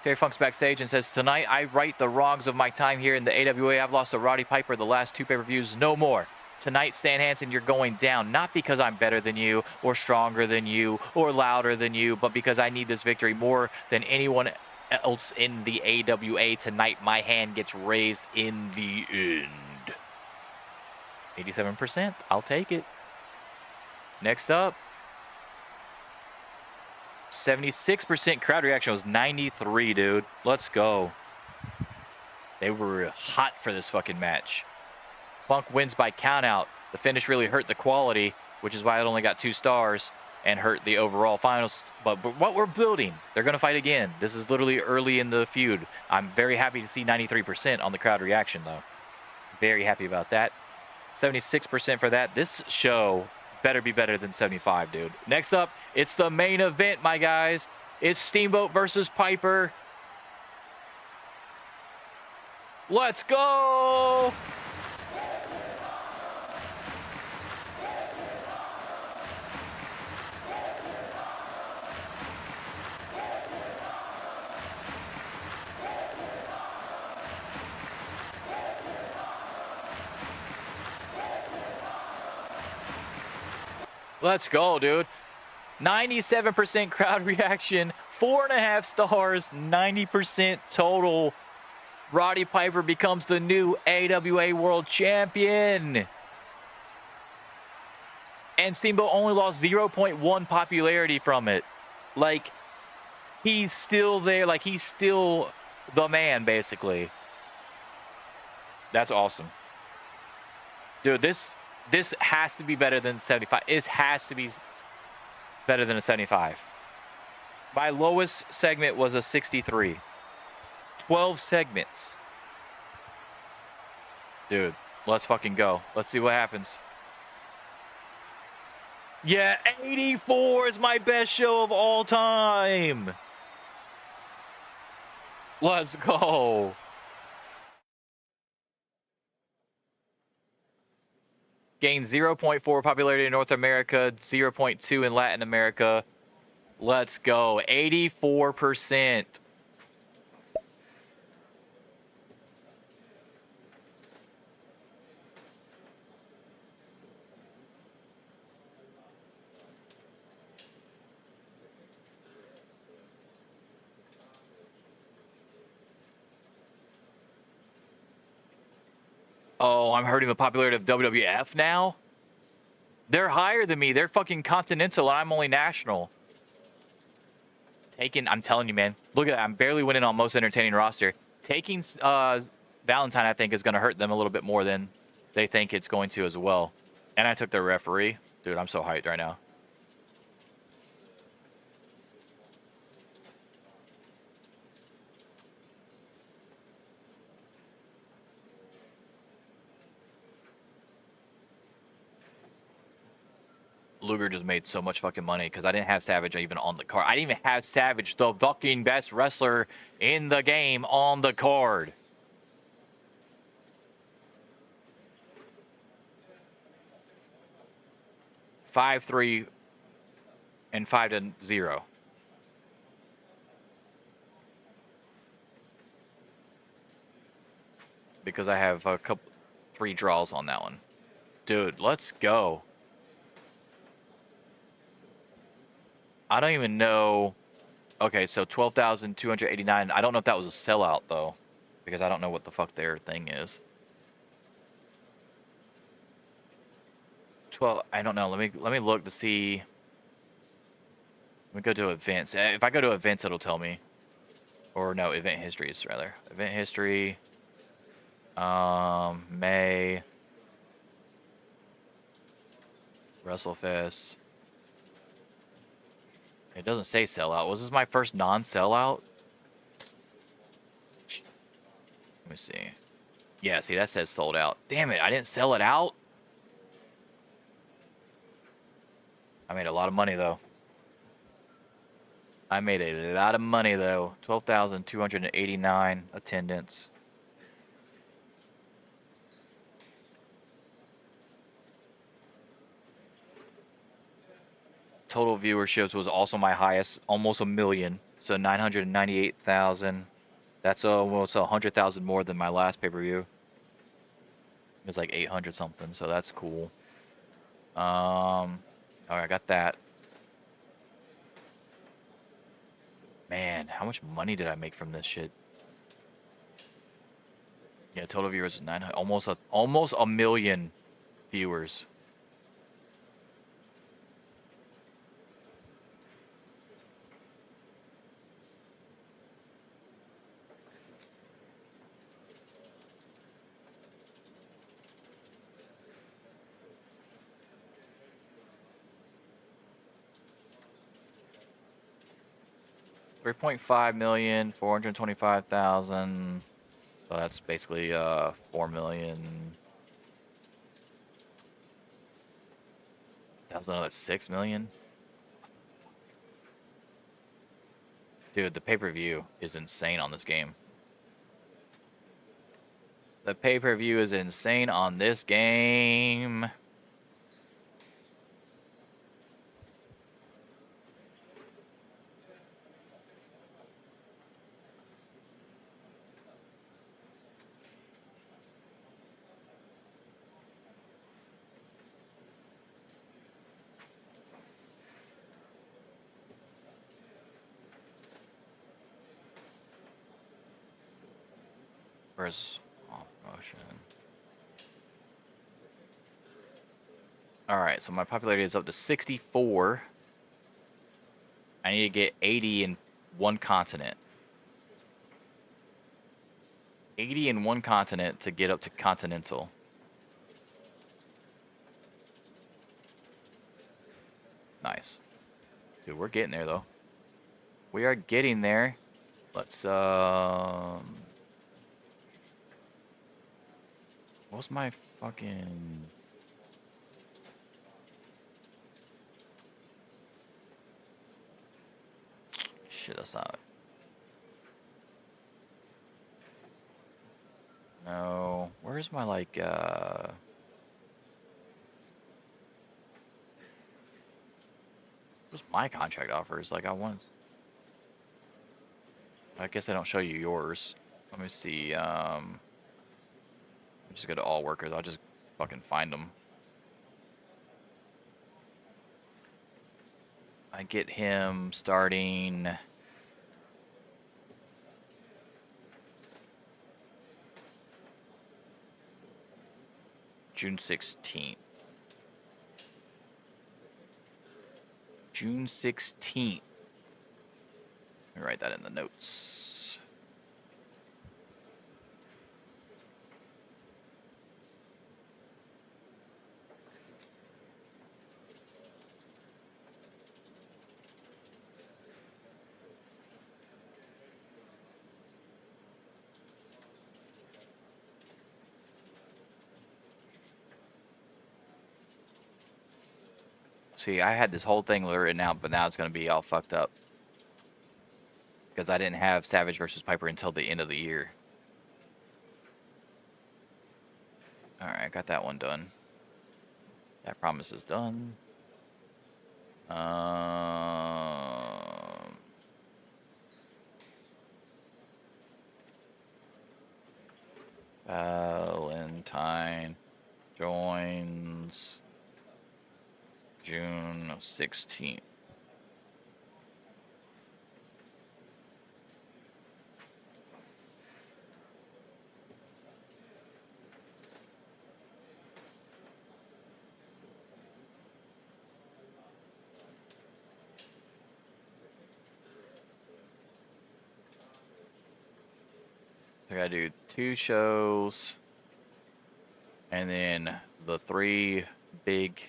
Terry Funk's backstage and says, tonight I right the wrongs of my time here in the AWA. I've lost to Roddy Piper the last 2 pay-per-views. No more. Tonight, Stan Hansen, you're going down. Not because I'm better than you or stronger than you or louder than you, but because I need this victory more than anyone else in the AWA. Tonight, my hand gets raised in the end. 87%. I'll take it. Next up. 76% crowd reaction was 93, dude. Let's go. They were hot for this fucking match. Funk wins by countout. The finish really hurt the quality, which is why it only got 2 stars and hurt the overall finals. But what we're building, they're going to fight again. This is literally early in the feud. I'm very happy to see 93% on the crowd reaction, though. Very happy about that. 76% for that. This show better be better than 75, dude. Next up, it's the main event, my guys. It's Steamboat versus Piper. Let's go! Let's go, dude. 97% crowd reaction, 4.5 stars, 90% total. Roddy Piper becomes the new AWA World Champion. And Steamboat only lost 0.1 popularity from it. Like, he's still there. Like, he's still the man, basically. That's awesome. Dude, this has to be better than 75. It has to be better than a 75. My lowest segment was a 63. 12 segments. Dude, let's fucking go. Let's see what happens. Yeah, 84 is my best show of all time. Let's go. Gained 0.4 popularity in North America, 0.2 in Latin America. Let's go. 84%. Oh, I'm hurting the popularity of WWF now? They're higher than me. They're fucking continental, and I'm only national. I'm telling you, man. Look at that. I'm barely winning on most entertaining roster. Taking Valentine, I think, is going to hurt them a little bit more than they think it's going to as well. And I took their referee. Dude, I'm so hyped right now. Luger just made so much fucking money because I didn't have Savage even on the card. I didn't even have Savage, the fucking best wrestler in the game, on the card. $5-3 and 5-0. Because I have a couple, 3 draws on that one. Dude, let's go. I don't even know. Okay, so 12,289. I don't know if that was a sellout, though, because I don't know what the fuck their thing is. 12. I don't know. Let me look to see. Let me go to events. If I go to events, it'll tell me. Or no, event histories rather. Event history. May. WrestleFest. It doesn't say sellout. Was this my first non-sellout? Let me see. Yeah, see, that says sold out. Damn it, I didn't sell it out? I made a lot of money, though. I made a lot of money, though. 12,289 attendance. total viewerships was also my highest, almost a million. So 998,000. That's almost 100,000 more than my last pay-per-view. It was like 800 something, so that's cool. All right, I got that. Man, how much money did I make from this shit? Yeah, total viewers is 900, almost a million viewers. $3.5 million, 425,000. So that's basically 4 million. That was another 6 million. Dude, the pay-per-view is insane on this game. The pay-per-view is insane on this game. Where's promotion? All right, so my popularity is up to 64. I need to get 80 in one continent. 80 in one continent to get up to continental. Nice. Dude, we're getting there though. We are getting there. Let's what's my fucking shit, that's not. No. Where's my like what's my contract offers? Like I guess I don't show you yours. Let me see. Just go to all workers. I'll just fucking find them. I get him starting June 16th. June 16th. Let me write that in the notes. See, I had this whole thing written out, but now it's going to be all fucked up. Because I didn't have Savage versus Piper until the end of the year. Alright, I got that one done. That promise is done. Valentine joins June 16th. I gotta do 2 shows, and then the 3 big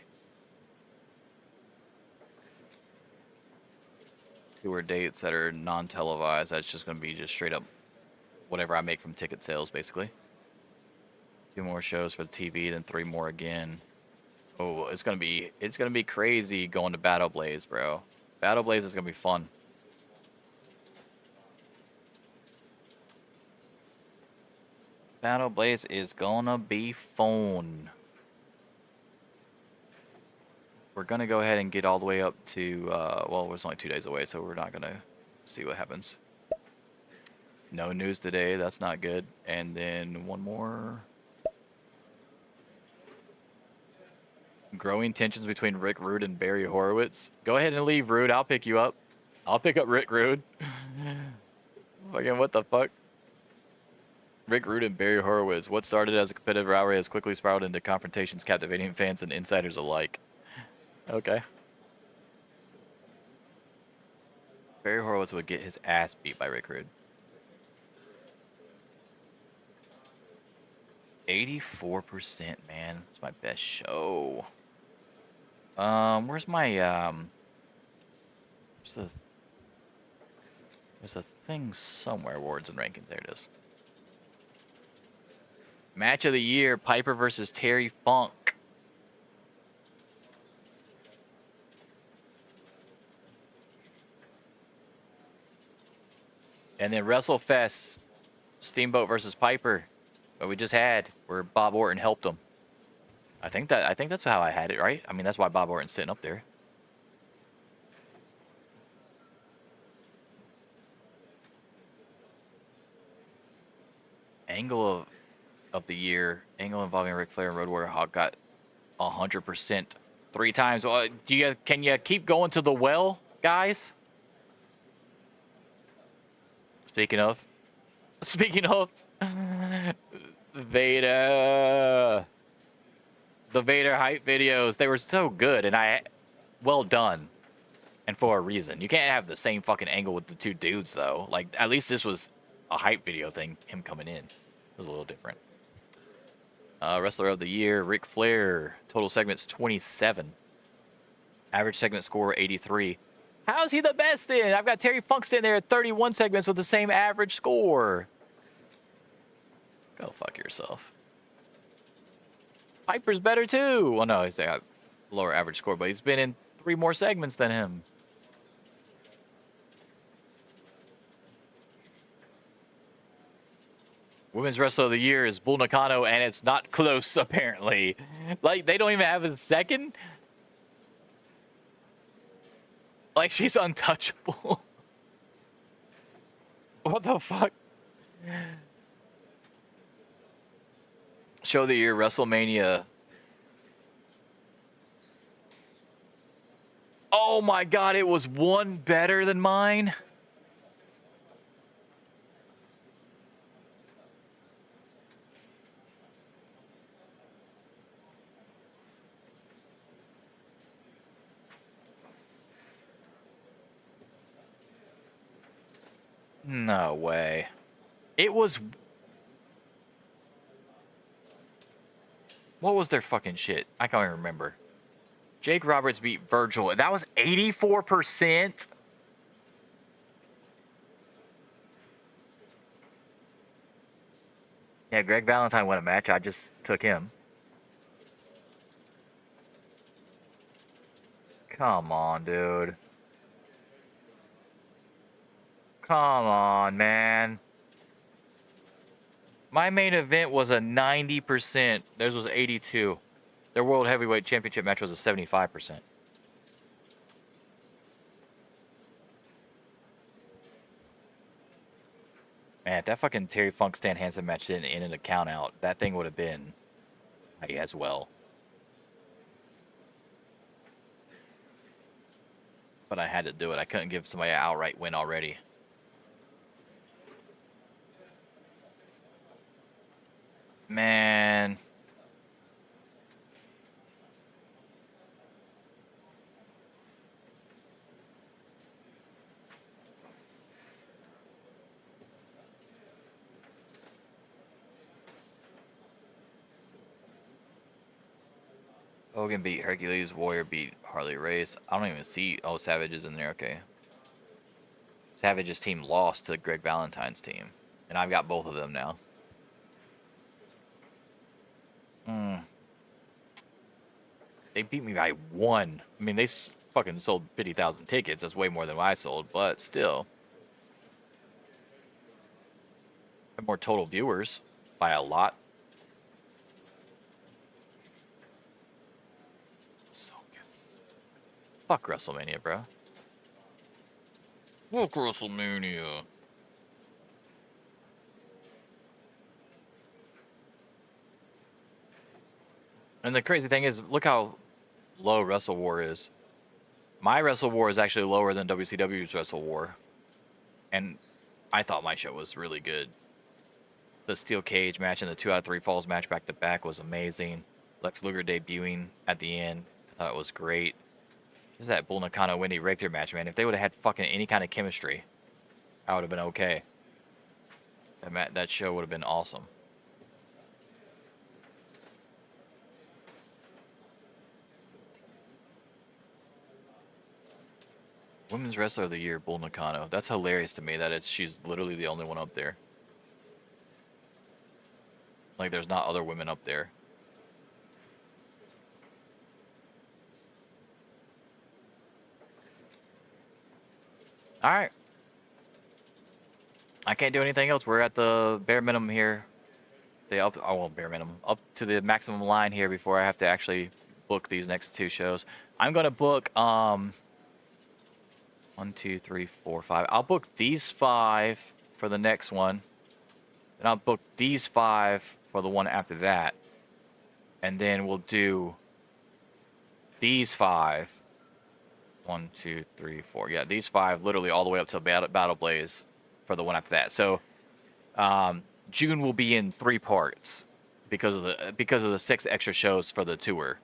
tour dates that are non-televised. That's just gonna be just straight up whatever I make from ticket sales, basically. 2 more shows for the TV, then 3 more again. Oh, it's gonna be crazy going to Battle Blaze, bro. Battle Blaze is gonna be fun. Battle Blaze is gonna be fun. we're going to go ahead and get all the way up to, well, it's only 2 days away, so we're not going to see what happens. No news today. That's not good. And then one more. Growing tensions between Rick Rude and Barry Horowitz. Go ahead and leave, Rude. I'll pick you up. I'll pick up Rick Rude. Fucking what the fuck? Rick Rude and Barry Horowitz. What started as a competitive rivalry has quickly spiraled into confrontations, captivating fans and insiders alike. Okay. Barry Horowitz would get his ass beat by Rick Rude. 84%, man. That's my best show. Where's my, there's a thing somewhere, awards and rankings. There it is. Match of the year, Piper versus Terry Funk. And then WrestleFest, Steamboat versus Piper. What we just had, where Bob Orton helped him. I think that's how I had it, right? I mean, that's why Bob Orton's sitting up there. Angle of the year, angle involving Ric Flair and Road Warrior Hawk got 100% 3 times. Well, can you keep going to the well, guys? Speaking of Vader, the Vader hype videos, they were so good, and well done, and for a reason. You can't have the same fucking angle with the 2 dudes though. Like, at least this was a hype video thing, him coming in. It was a little different. Wrestler of the year, Ric Flair. Total segments 27. Average segment score 83. How's he the best then? I've got Terry Funk sitting there at 31 segments with the same average score. Go fuck yourself. Piper's better too. Well, no, he's got lower average score, but he's been in 3 more segments than him. Women's Wrestler of the Year is Bull Nakano, and it's not close, apparently. Like, they don't even have a second? Like, she's untouchable. What the fuck? Show of the Year, WrestleMania. Oh my god, it was 1 better than mine? No way. It was... What was their fucking shit? I can't even remember. Jake Roberts beat Virgil. That was 84%? Yeah, Greg Valentine won a match. I just took him. Come on, dude. Come on, man. My main event was a 90%. Theirs was 82. Their World Heavyweight Championship match was a 75%. Man, if that fucking Terry Funk Stan Hansen match didn't end in a count out, that thing would have been high as well. But I had to do it. I couldn't give somebody an outright win already. Man. Hogan beat Hercules. Warrior beat Harley Race. I don't even see... Oh, Savage is in there. Okay. Savage's team lost to Greg Valentine's team. And I've got both of them now. They beat me by 1. I mean, they fucking sold 50,000 tickets. That's way more than I sold, but still. I have more total viewers by a lot. So good. Fuck WrestleMania, bro. Fuck WrestleMania. And the crazy thing is, look how low Wrestle War is. My Wrestle War is actually lower than WCW's Wrestle War. And I thought my show was really good. The steel cage match and the 2 out of 3 falls match back to back was amazing. Lex Luger debuting at the end. I thought it was great. There's that Bull Nakano Wendy Richter match, man. If they would have had fucking any kind of chemistry, I would have been okay. That show would have been awesome. Women's Wrestler of the Year, Bull Nakano. That's hilarious to me that she's literally the only one up there. Like, there's not other women up there. All right. I can't do anything else. We're at the bare minimum here. Bare minimum. Up to the maximum line here before I have to actually book these next 2 shows. I'm going to book 1, 2, 3, 4, 5. I'll book these 5 for the next one. Then I'll book these 5 for the one after that. And then we'll do these 5. 1, 2, 3, 4. Yeah, these 5 literally all the way up to Battle Blaze for the one after that. So June will be in 3 parts because of the 6 extra shows for the tour.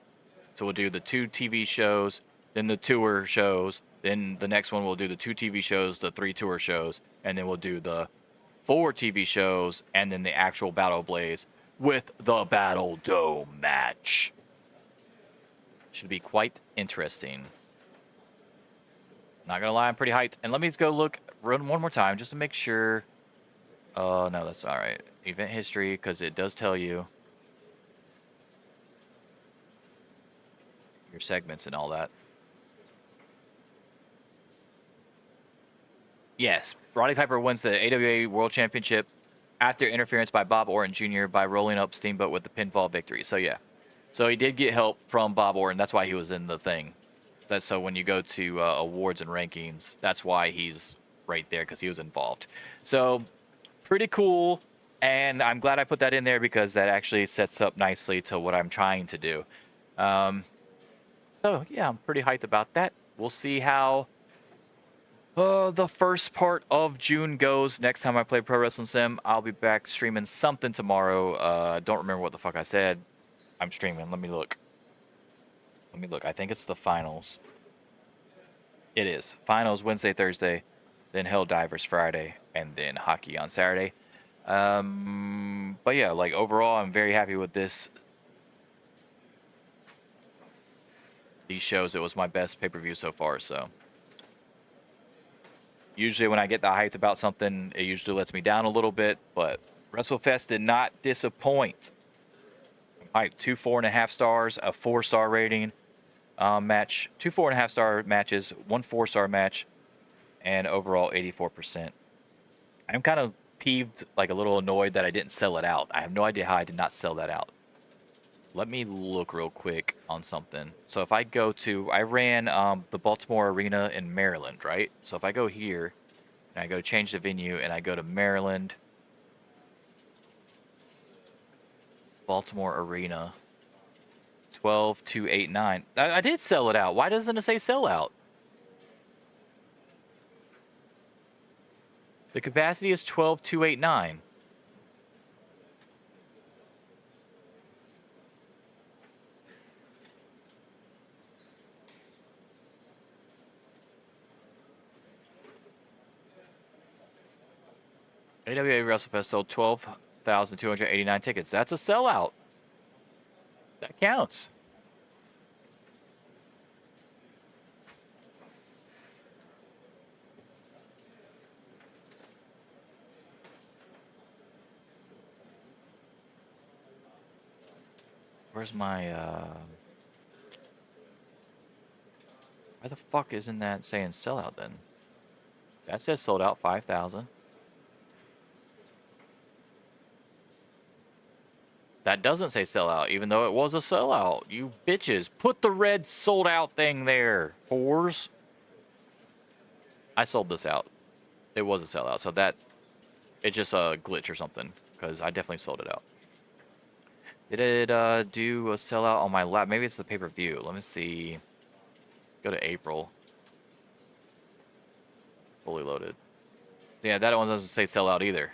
So we'll do the 2 TV shows, then the tour shows, then the next one we'll do the 2 TV shows, the 3 tour shows, and then we'll do the 4 TV shows and then the actual Battle Blaze with the Battle Dome match. Should be quite interesting. Not gonna lie, I'm pretty hyped. And let me just go run one more time just to make sure. No, that's all right. Event history, because it does tell you your segments and all that. Yes, Roddy Piper wins the AWA World Championship after interference by Bob Orton Jr. by rolling up Steamboat with the pinfall victory. So yeah, so he did get help from Bob Orton. That's why he was in the thing. So when you go to awards and rankings, that's why he's right there, because he was involved. So pretty cool, and I'm glad I put that in there because that actually sets up nicely to what I'm trying to do. So yeah, I'm pretty hyped about that. We'll see how the first part of June goes. Next time I play Pro Wrestling Sim, I'll be back streaming something tomorrow. Don't remember what the fuck I said. I'm streaming. Let me look. I think it's the finals. It is. Finals Wednesday, Thursday, then Hell Divers Friday, and then hockey on Saturday. But yeah, like overall, I'm very happy with these shows. It was my best pay-per-view so far, so. Usually when I get that hyped about something, it usually lets me down a little bit, but WrestleFest did not disappoint. I'm hyped. 2 4.5 stars, a 4-star rating. Match, 2 4.5-star matches, 1 4-star match, and overall 84%. I'm kind of peeved, like a little annoyed that I didn't sell it out. I have no idea how I did not sell that out. Let me look real quick on something. So if I go to, I ran the Baltimore Arena in Maryland, right? So if I go here and I go change the venue and I go to Maryland, Baltimore Arena. 12,289. I did sell it out. Why doesn't it say sell out? The capacity is 12,289. AWA WrestleFest sold 12,289 tickets. That's a sellout. That counts. Where's my, why the fuck isn't that saying sellout then? That says sold out 5,000. That doesn't say sellout, even though it was a sellout. You bitches. Put the red sold out thing there, whores. I sold this out. It was a sellout, so that it's just a glitch or something, because I definitely sold it out. Did it do a sellout on my lap? Maybe it's the pay-per-view. Let me see. Go to April. Fully loaded. Yeah, that one doesn't say sellout either.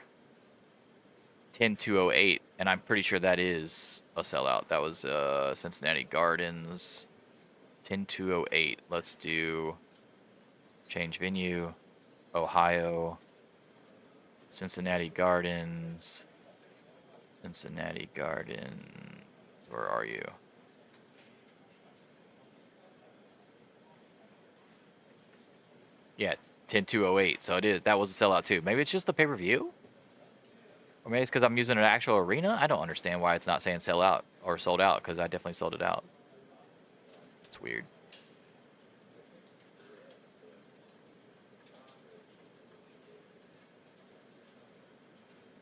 10208, and I'm pretty sure that is a sellout. That was Cincinnati Gardens. 10208. Let's do change venue. Ohio. Cincinnati Gardens. Cincinnati Gardens. Where are you? Yeah, 10208. So it is. That was a sellout too. Maybe it's just the pay-per-view? Or maybe it's because I'm using an actual arena? I don't understand why it's not saying sell out or sold out, because I definitely sold it out. It's weird.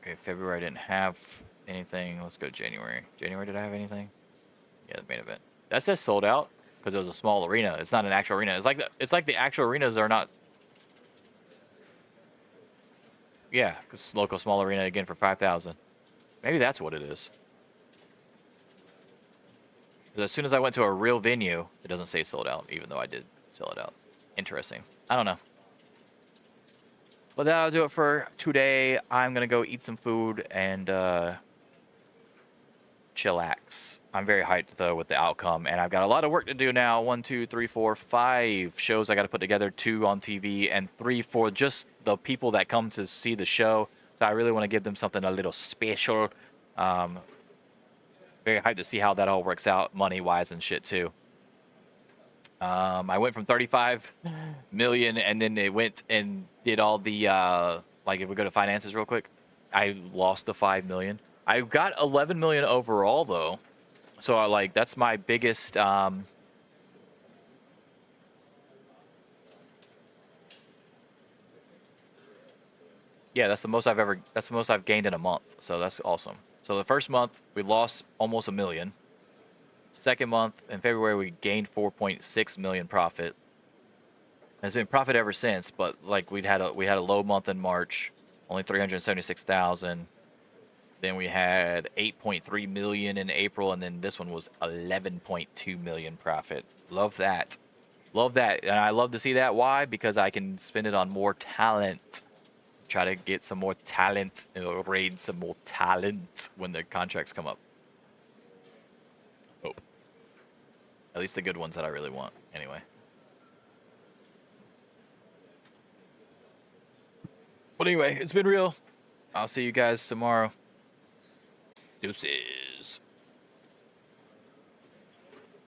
Okay, February I didn't have anything. Let's go January. January, did I have anything? Yeah, the main event. That says sold out because it was a small arena. It's not an actual arena. It's like the actual arenas are not. Yeah, because local small arena again for 5,000. Maybe that's what it is. Because as soon as I went to a real venue, it doesn't say sold out, even though I did sell it out. Interesting. I don't know. But that'll do it for today. I'm going to go eat some food and chillax. I'm very hyped, though, with the outcome. And I've got a lot of work to do now. 1, 2, 3, 4, 5 shows I got to put together. 2 on TV and 3 for just the people that come to see the show. So I really want to give them something a little special. Very hyped to see how that all works out money-wise and shit, too. I went from 35 million, and then they went and did all the like, if we go to finances real quick, I lost the 5 million. I got 11 million overall though, so that's my biggest yeah, that's the most I've gained in a month, so that's awesome. So the first month we lost almost 1 million. Second month in February we gained 4.6 million profit. It's been profit ever since, but like we had a low month in March, only 376,000. Then we had 8.3 million in April, and then this one was 11.2 million profit. Love that. Love that. And I love to see that. Why? Because I can spend it on more talent. Try to get some more talent and raid some more talent when the contracts come up. Hope. At least the good ones that I really want, anyway. But anyway, it's been real. I'll see you guys tomorrow. Deuces.